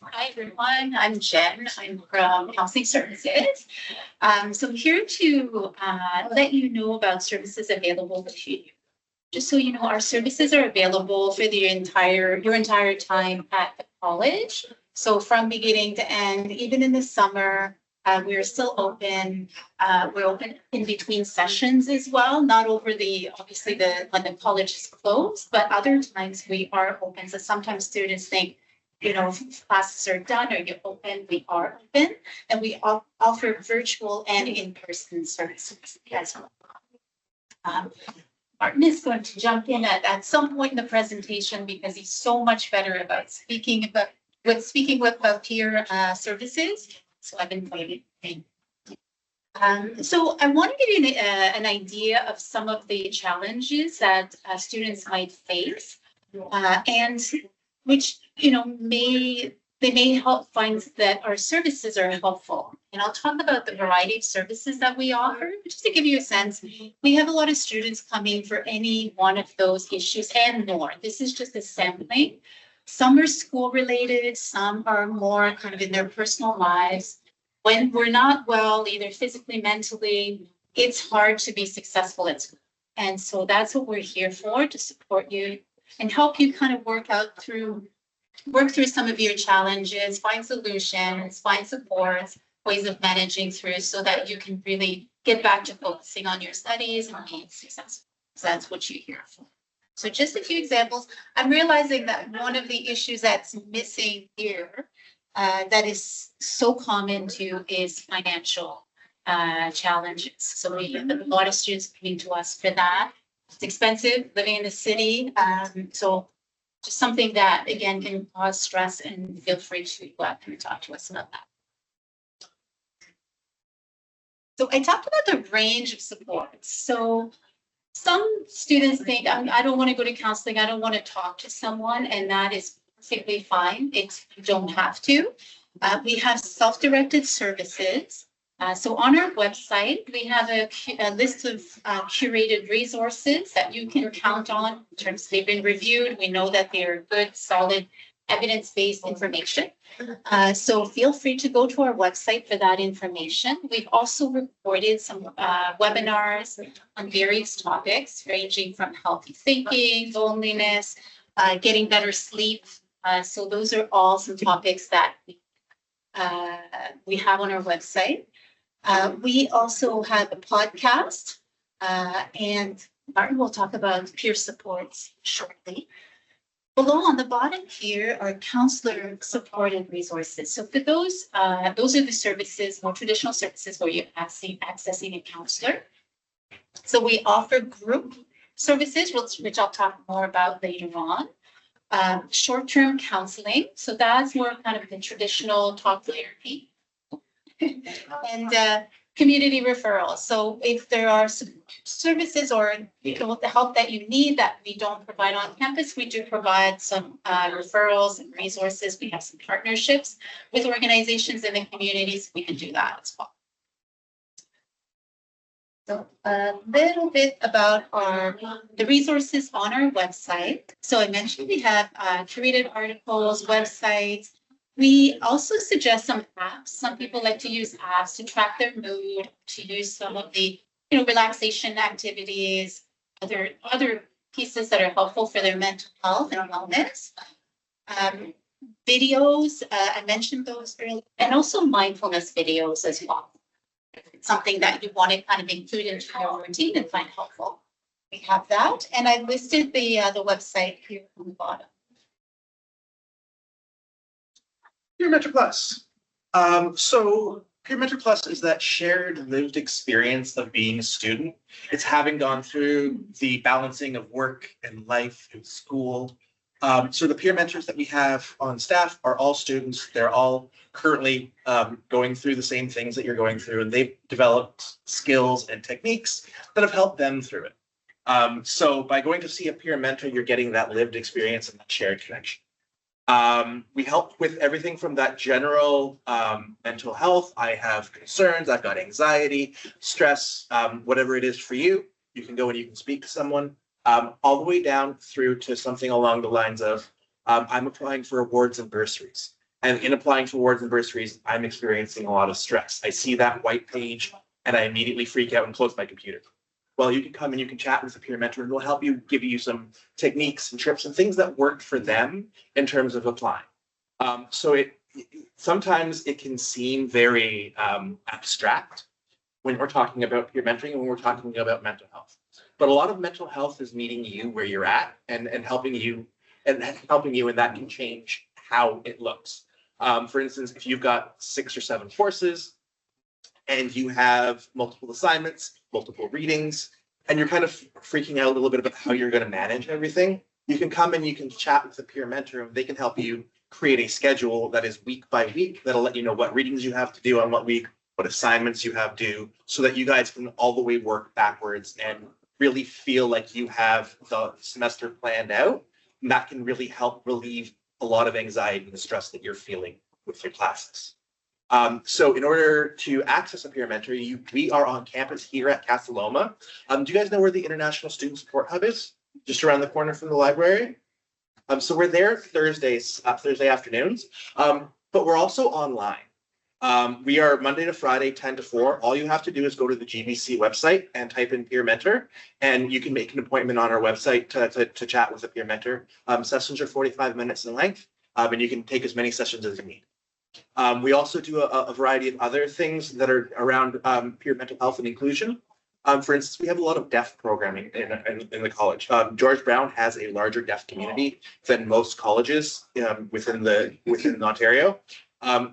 Hi, everyone. I'm Jen. I'm from Counseling Services. So here to let you know about services available to you. Just so you know, our services are available for your entire time at the college. So from beginning to end, even in the summer, we're still open. We're open in between sessions as well, not over obviously when the college is closed, but other times we are open. So sometimes students think, classes are done or you're open, we are open, and we offer virtual and in-person services as well. Martin is going to jump in at some point in the presentation because he's so much better about speaking with peer services. So I've been waiting. So I want to give you an idea of some of the challenges that students might face, and which may help find that our services are helpful. And I'll talk about the variety of services that we offer. Just to give you a sense, we have a lot of students coming for any one of those issues and more. This is just a sampling. Some are school related, some are more kind of in their personal lives. When we're not well, either physically, mentally, it's hard to be successful at school. And so that's what we're here for, to support you and help you kind of work through some of your challenges, find solutions, find supports, ways of managing through so that you can really get back to focusing on your studies and being successful. So that's what you're here for. So just a few examples. I'm realizing that one of the issues that's missing here that is so common too is financial challenges. So we have a lot of students coming to us for that. It's expensive living in the city. So just something that, again, can cause stress, and feel free to talk to us about that. So I talked about the range of supports. So some students think, I don't want to go to counseling, I don't want to talk to someone, and that is perfectly fine. You don't have to. We have self-directed services. So on our website, we have a list of curated resources that you can count on in terms of they've been reviewed. We know that they're good, solid, evidence-based information. So feel free to go to our website for that information. We've also recorded some webinars on various topics, ranging from healthy thinking, loneliness, getting better sleep. So those are all some topics that we have on our website. We also have a podcast, and Martin will talk about peer supports shortly. Below on the bottom here are counselor supported resources. So for those are the services, more traditional services where you're accessing a counselor. So we offer group services, which I'll talk more about later on. Short-term counseling. So that's more kind of the traditional talk therapy. And community referrals. So if there are services or the help that you need that we don't provide on campus, we do provide some referrals and resources. We have some partnerships with organizations in the communities. We can do that as well. So a little bit about the resources on our website. So I mentioned we have curated articles, websites. We also suggest some apps. Some people like to use apps to track their mood, to use some of the, relaxation activities, other pieces that are helpful for their mental health and wellness. Videos, I mentioned those earlier, and also mindfulness videos as well. It's something that you want to kind of include into your routine and find helpful. We have that, and I've listed the website here on the bottom. Peer Mentor Plus. So Peer Mentor Plus is that shared lived experience of being a student. It's having gone through the balancing of work and life and school. So the peer mentors that we have on staff are all students. They're all currently going through the same things that you're going through, and they've developed skills and techniques that have helped them through it. So by going to see a peer mentor, you're getting that lived experience and that shared connection. We help with everything from that general mental health. I have concerns, I've got anxiety, stress, whatever it is for you, you can go and you can speak to someone, all the way down through to something along the lines of, I'm applying for awards and bursaries. And in applying for awards and bursaries, I'm experiencing a lot of stress. I see that white page and I immediately freak out and close my computer. Well, you can come and you can chat with a peer mentor and we'll help you, give you some techniques and tips and things that work for them in terms of applying. So sometimes it can seem very abstract when we're talking about peer mentoring and when we're talking about mental health. But a lot of mental health is meeting you where you're at and helping you and that can change how it looks. For instance, if you've got 6 or 7 courses and you have multiple assignments, multiple readings, and you're kind of freaking out a little bit about how you're going to manage everything, you can come and you can chat with a peer mentor and they can help you create a schedule that is week by week that'll let you know what readings you have to do on what week, what assignments you have due, so that you guys can all the way work backwards and really feel like you have the semester planned out. And that can really help relieve a lot of anxiety and stress that you're feeling with your classes. So in order to access a peer mentor, we are on campus here at Casa Loma. Do you guys know where the International Student Support Hub is? Just around the corner from the library? So we're there Thursday afternoons, but we're also online. We are Monday to Friday, 10 to 4. All you have to do is go to the GBC website and type in peer mentor, and you can make an appointment on our website to chat with a peer mentor. Sessions are 45 minutes in length, and you can take as many sessions as you need. We also do a variety of other things that are around peer mental health and inclusion. For instance, we have a lot of deaf programming in the college. George Brown has a larger deaf community than most colleges within Ontario.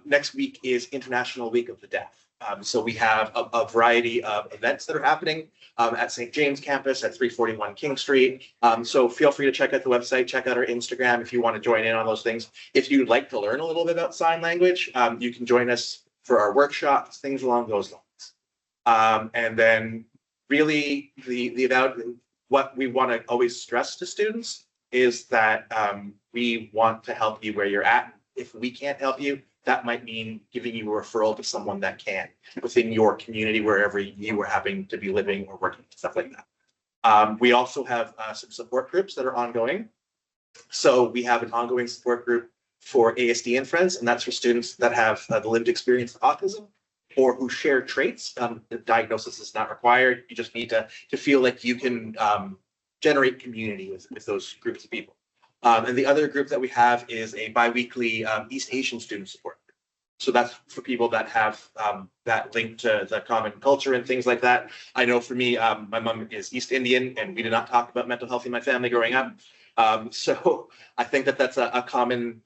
Next week is International Week of the Deaf. So we have a variety of events that are happening at St. James campus at 341 King Street. So feel free to check out the website, check out our Instagram if you want to join in on those things. If you'd like to learn a little bit about sign language, you can join us for our workshops, things along those lines. And then really what we want to always stress to students is that we want to help you where you're at. If we can't help you, that might mean giving you a referral to someone that can within your community, wherever you are happen to be living or working, stuff like that. We also have some support groups that are ongoing. So we have an ongoing support group for ASD and friends, and that's for students that have the lived experience of autism or who share traits. The diagnosis is not required. You just need to feel like you can generate community with those groups of people. And the other group that we have is a biweekly East Asian student support. So that's for people that have that link to the common culture and things like that. I know for me, my mom is East Indian, and we did not talk about mental health in my family growing up. So I think that's a common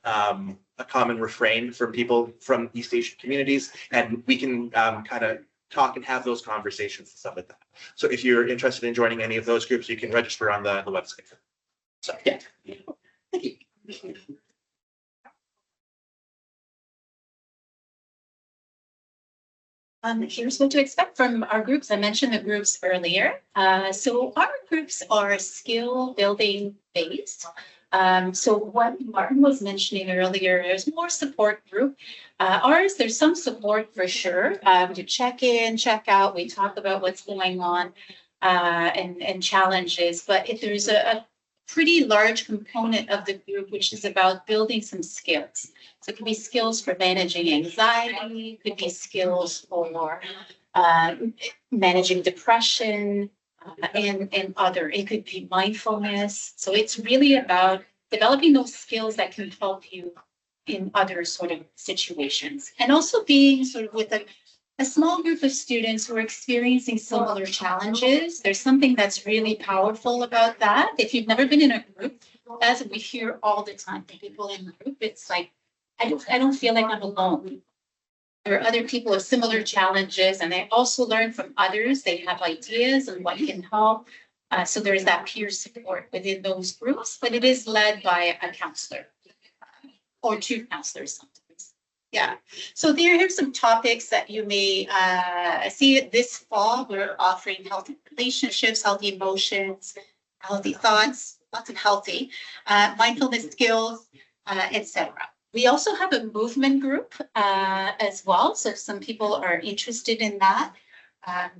refrain from people from East Asian communities, and we can kind of talk and have those conversations and stuff like that. So if you're interested in joining any of those groups, you can register on the website. So yeah. Thank you. Here's what to expect from our groups. I mentioned the groups earlier. So our groups are skill building based. So what Martin was mentioning earlier, there's more support group. Ours, there's some support for sure. To check in, check out. We talk about what's going on and challenges. But if there's a pretty large component of the group, which is about building some skills. So it could be skills for managing anxiety, could be skills for managing depression, and other. It could be mindfulness. So it's really about developing those skills that can help you in other sort of situations. And also being sort of with a small group of students who are experiencing similar challenges. There's something that's really powerful about that. If you've never been in a group, as we hear all the time from people in the group, it's like, I don't feel like I'm alone. There are other people with similar challenges, and they also learn from others. They have ideas on what can help. So there's that peer support within those groups, but it is led by a counselor or two counselors sometimes. Yeah. So here's some topics that you may see this fall. We're offering healthy relationships, healthy emotions, healthy thoughts, lots of healthy, mindfulness skills, etc. We also have a movement group as well. So if some people are interested in that. And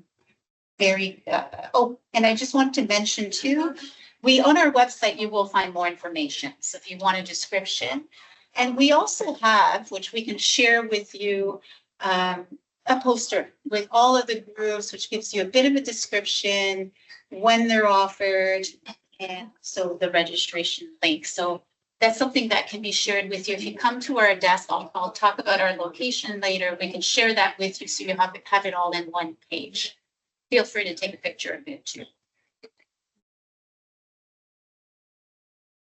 I just want to mention too, on our website, you will find more information. So if you want a description. And we also have, which we can share with you, a poster with all of the groups, which gives you a bit of a description, when they're offered, and so the registration link. So that's something that can be shared with you. If you come to our desk, I'll talk about our location later. We can share that with you so you have it all in one page. Feel free to take a picture of it too.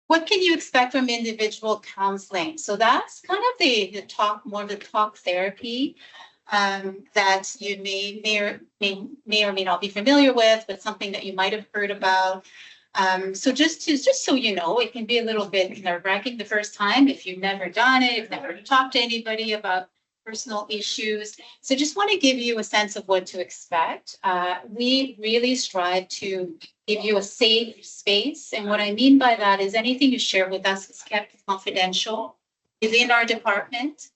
What can you expect from individual counseling? So that's kind of the talk, more of the talk therapy that you may or may not be familiar with, but something that you might have heard about. So just so you know, it can be a little bit nerve-wracking the first time if you've never done it, you've never talked to anybody about personal issues. So just want to give you a sense of what to expect. We really strive to give you a safe space. And what I mean by that is anything you share with us is kept confidential within our department.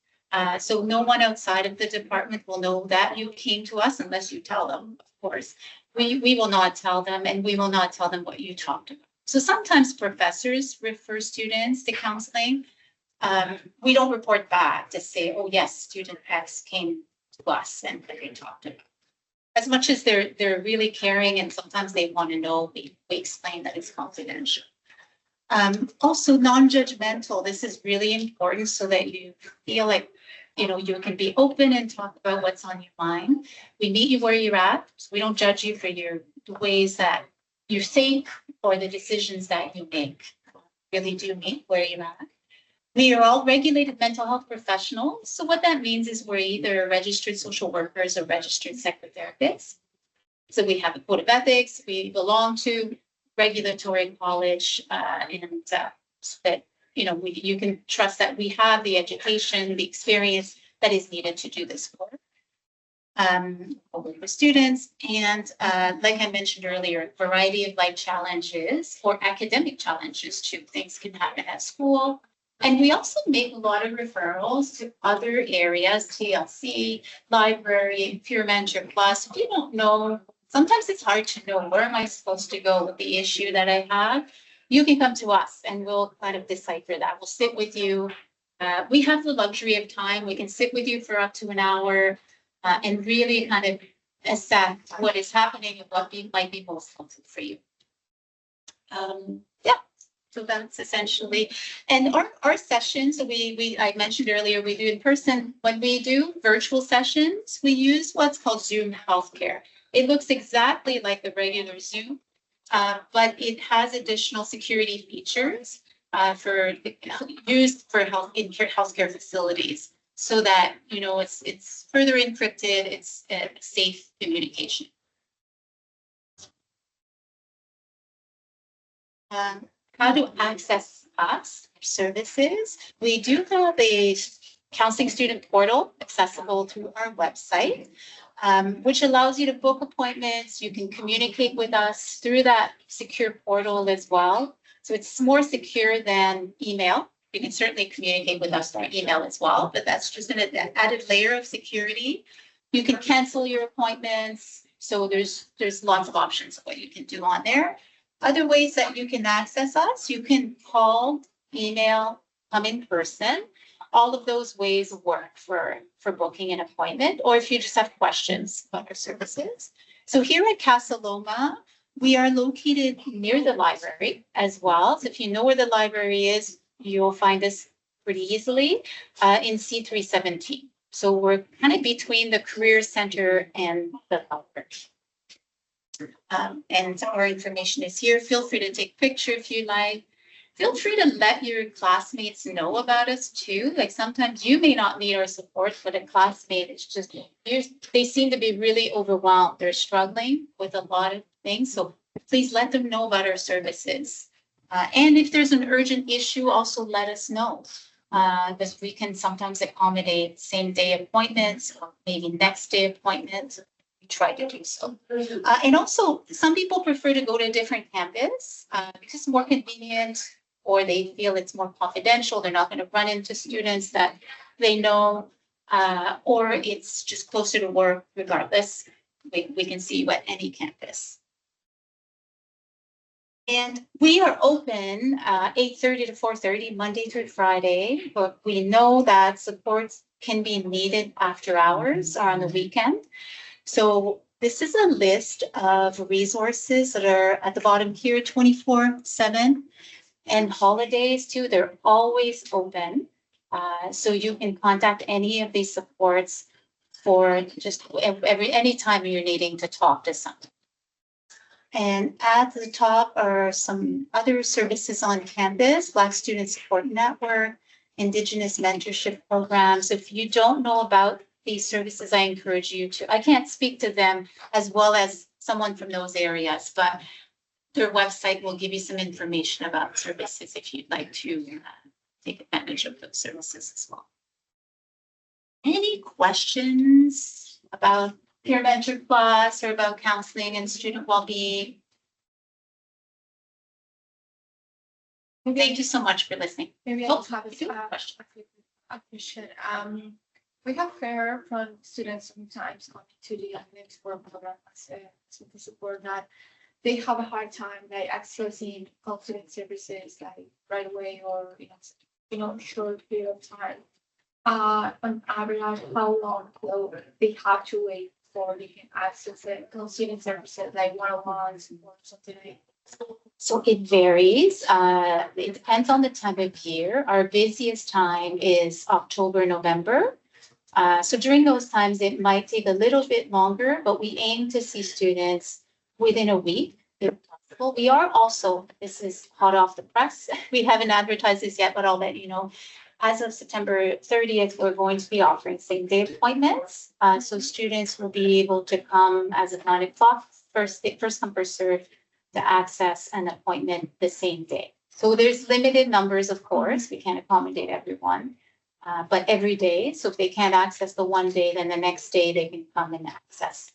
So no one outside of the department will know that you came to us unless you tell them, of course. We will not tell them, and we will not tell them what you talked about. So sometimes professors refer students to counseling. We don't report back to say, oh yes, student X came to us and they talked about. As much as they're really caring, and sometimes they want to know, we explain that it's confidential. Also non-judgmental. This is really important so that you feel like you can be open and talk about what's on your mind. We meet you where you're at. So we don't judge you for the ways that you think or the decisions that you make. We really do meet where you're at. We are all regulated mental health professionals. So what that means is we're either registered social workers or registered psychotherapists. So we have a code of ethics. We belong to regulatory college, and so that you can trust that we have the education, the experience that is needed to do this work. For students, and like I mentioned earlier, a variety of life challenges or academic challenges too. Things can happen at school. And we also make a lot of referrals to other areas, TLC, library, Peer Mentor Plus. If you don't know, sometimes it's hard to know where am I supposed to go with the issue that I have. You can come to us and we'll kind of decipher that. We'll sit with you. We have the luxury of time. We can sit with you for up to an hour and really kind of assess what is happening and what might be most helpful for you. So that's essentially, and our sessions, I mentioned earlier, we do in person. When we do virtual sessions, we use what's called Zoom Healthcare. It looks exactly like the regular Zoom, but it has additional security features used for healthcare facilities, so that it's further encrypted. It's safe communication. How to access us, our services. We do have a counseling student portal accessible through our website, which allows you to book appointments. You can communicate with us through that secure portal as well. So it's more secure than email. You can certainly communicate with us through email as well, but that's just an added layer of security. You can cancel your appointments. So there's lots of options of what you can do on there. Other ways that you can access us, you can call, email, come in person. All of those ways work for booking an appointment, or if you just have questions about our services. So here at Casa Loma, we are located near the library as well. So if you know where the library is, you'll find us pretty easily in C317. So we're kind of between the Career Center and the library. And our information is here. Feel free to take a picture if you like. Feel free to let your classmates know about us too. Like sometimes you may not need our support, but a classmate is just, they seem to be really overwhelmed. They're struggling with a lot of things. So please let them know about our services. And if there's an urgent issue, also let us know. Because we can sometimes accommodate same day appointments or maybe next day appointments. We try to do so. And also some people prefer to go to a different campus because it's more convenient, or they feel it's more confidential. They're not going to run into students that they know, or it's just closer to work. Regardless, we can see you at any campus. And we are open 8:30 to 4:30, Monday through Friday, but we know that supports can be needed after hours or on the weekend. So this is a list of resources that are at the bottom here, 24/7. And holidays too, they're always open. So you can contact any of these supports for just any time you're needing to talk to someone. And at the top are some other services on campus, Black Student Support Network, Indigenous Mentorship Programs. If you don't know about these services, I encourage you to. I can't speak to them as well as someone from those areas, but their website will give you some information about services if you'd like to take advantage of those services as well. Any questions about Peer Mentor Plus or about counseling and student well-being? Thank you so much for listening. Maybe I Oh, just have if you have a question. a question. We have heard from students sometimes coming to the academic support program as a support that they have a hard time like accessing counseling services like right away or short period of time. On average, how long will they have to wait before they can access the counseling services like one-on-ones or something like that? So it varies. It depends on the time of year. Our busiest time is October, November. So during those times, it might take a little bit longer, but we aim to see students within a week, if possible. We are also, this is hot off the press. We haven't advertised this yet, but I'll let you know. As of September 30th, we're going to be offering same-day appointments. So students will be able to come as of 9 o'clock, first come, first serve, to access an appointment the same day. So there's limited numbers, of course. We can't accommodate everyone, but every day. So if they can't access the one day, then the next day they can come and access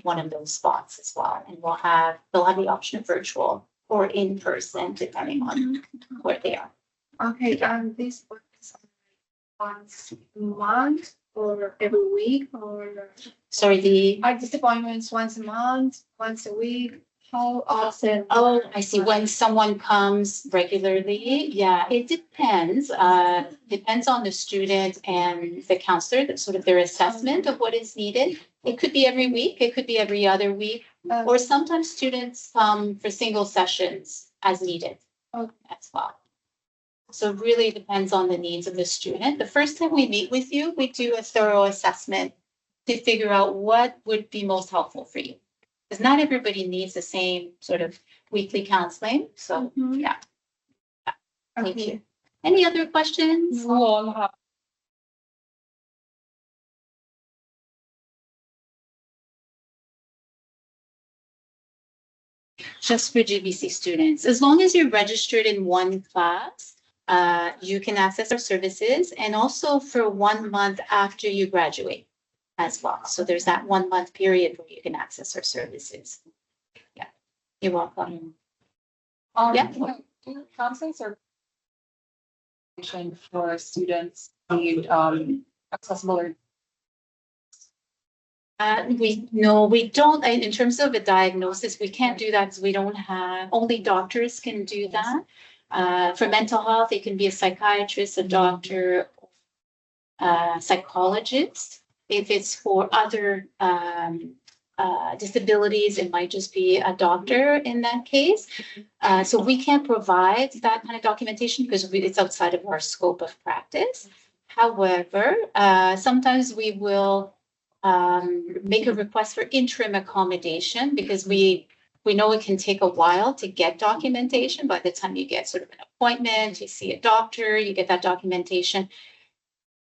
one of those spots as well. And they'll have the option of virtual or in person, depending on where they are. Okay, and this works once a month or every week or Sorry, are these appointments once a month, once a week? How often? Oh, I see. When someone comes regularly, yeah, it depends. Depends on the student and the counselor, that sort of their assessment of what is needed. It could be every week, it could be every other week, or sometimes students come for single sessions as needed as well. So it really depends on the needs of the student. The first time we meet with you, we do a thorough assessment to figure out what would be most helpful for you. Because not everybody needs the same sort of weekly counseling. So, yeah. Thank you. Any other questions? Just for GBC students. As long as you're registered in one class, you can access our services, and also for 1 month after you graduate as well. So there's that 1 month period where you can access our services. Yeah, you're welcome. Yeah. Do counseling services for students need accessible or We don't, in terms of a diagnosis, we can't do that because we don't have, only doctors can do that. For mental health, it can be a psychiatrist, a doctor, psychologist. If it's for other disabilities, it might just be a doctor in that case. So we can't provide that kind of documentation because it's outside of our scope of practice. However, sometimes we will make a request for interim accommodation because we know it can take a while to get documentation. By the time you get sort of an appointment, you see a doctor, you get that documentation.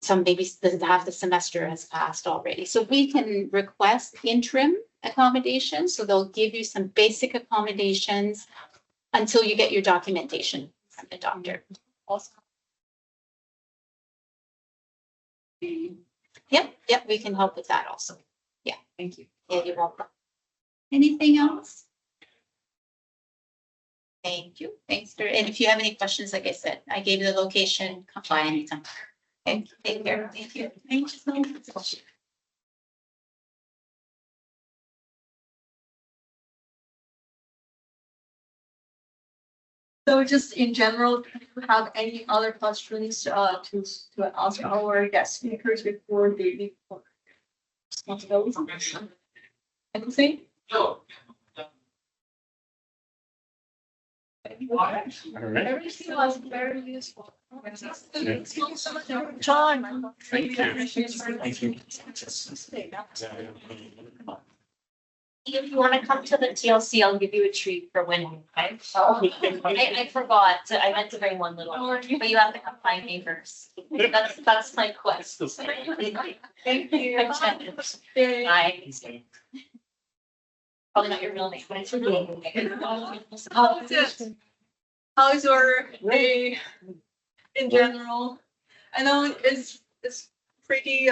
Some maybe half the semester has passed already. So we can request interim accommodation. So they'll give you some basic accommodations until you get your documentation from the doctor. Also. Yep, we can help with that also. Yeah. Thank you. Yeah, you're welcome. Anything else? Thank you. Thanks for, and if you have any questions, like I said, I gave you the location, come by anytime. Okay, take care. Thank you. Thank you so much. So just in general, do you have any other questions to ask our guest speakers before they leave for responsibilities? Anything? No. Everything was very useful. Thank you so much for your time. Thank you. Thank you. If you want to come to the TLC, I'll give you a treat for winning, okay? I forgot, I meant to bring one little, but you have to come find me first. That's my quest. Thank you. Bye. Probably not your real name, but it's your name. How is your day in general? I know it's pretty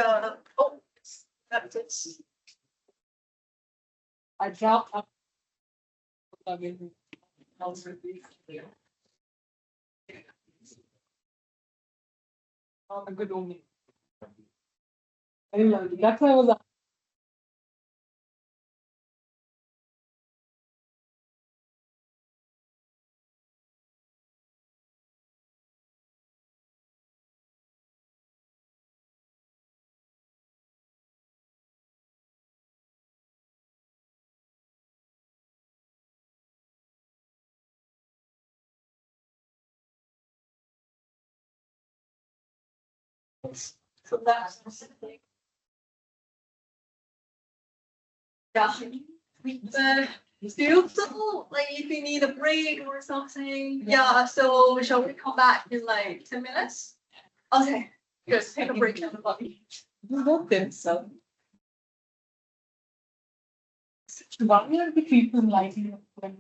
it's I dropped up. A good only. That's why I was. so that's yeah. Still like if you need a break or something, yeah. So shall we come back in like 10 minutes? Okay, good. Take a break, everybody. You don't think so. Why are the people lighting up when?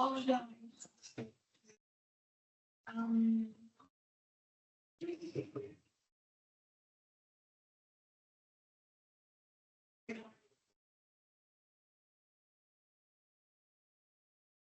Oh yeah.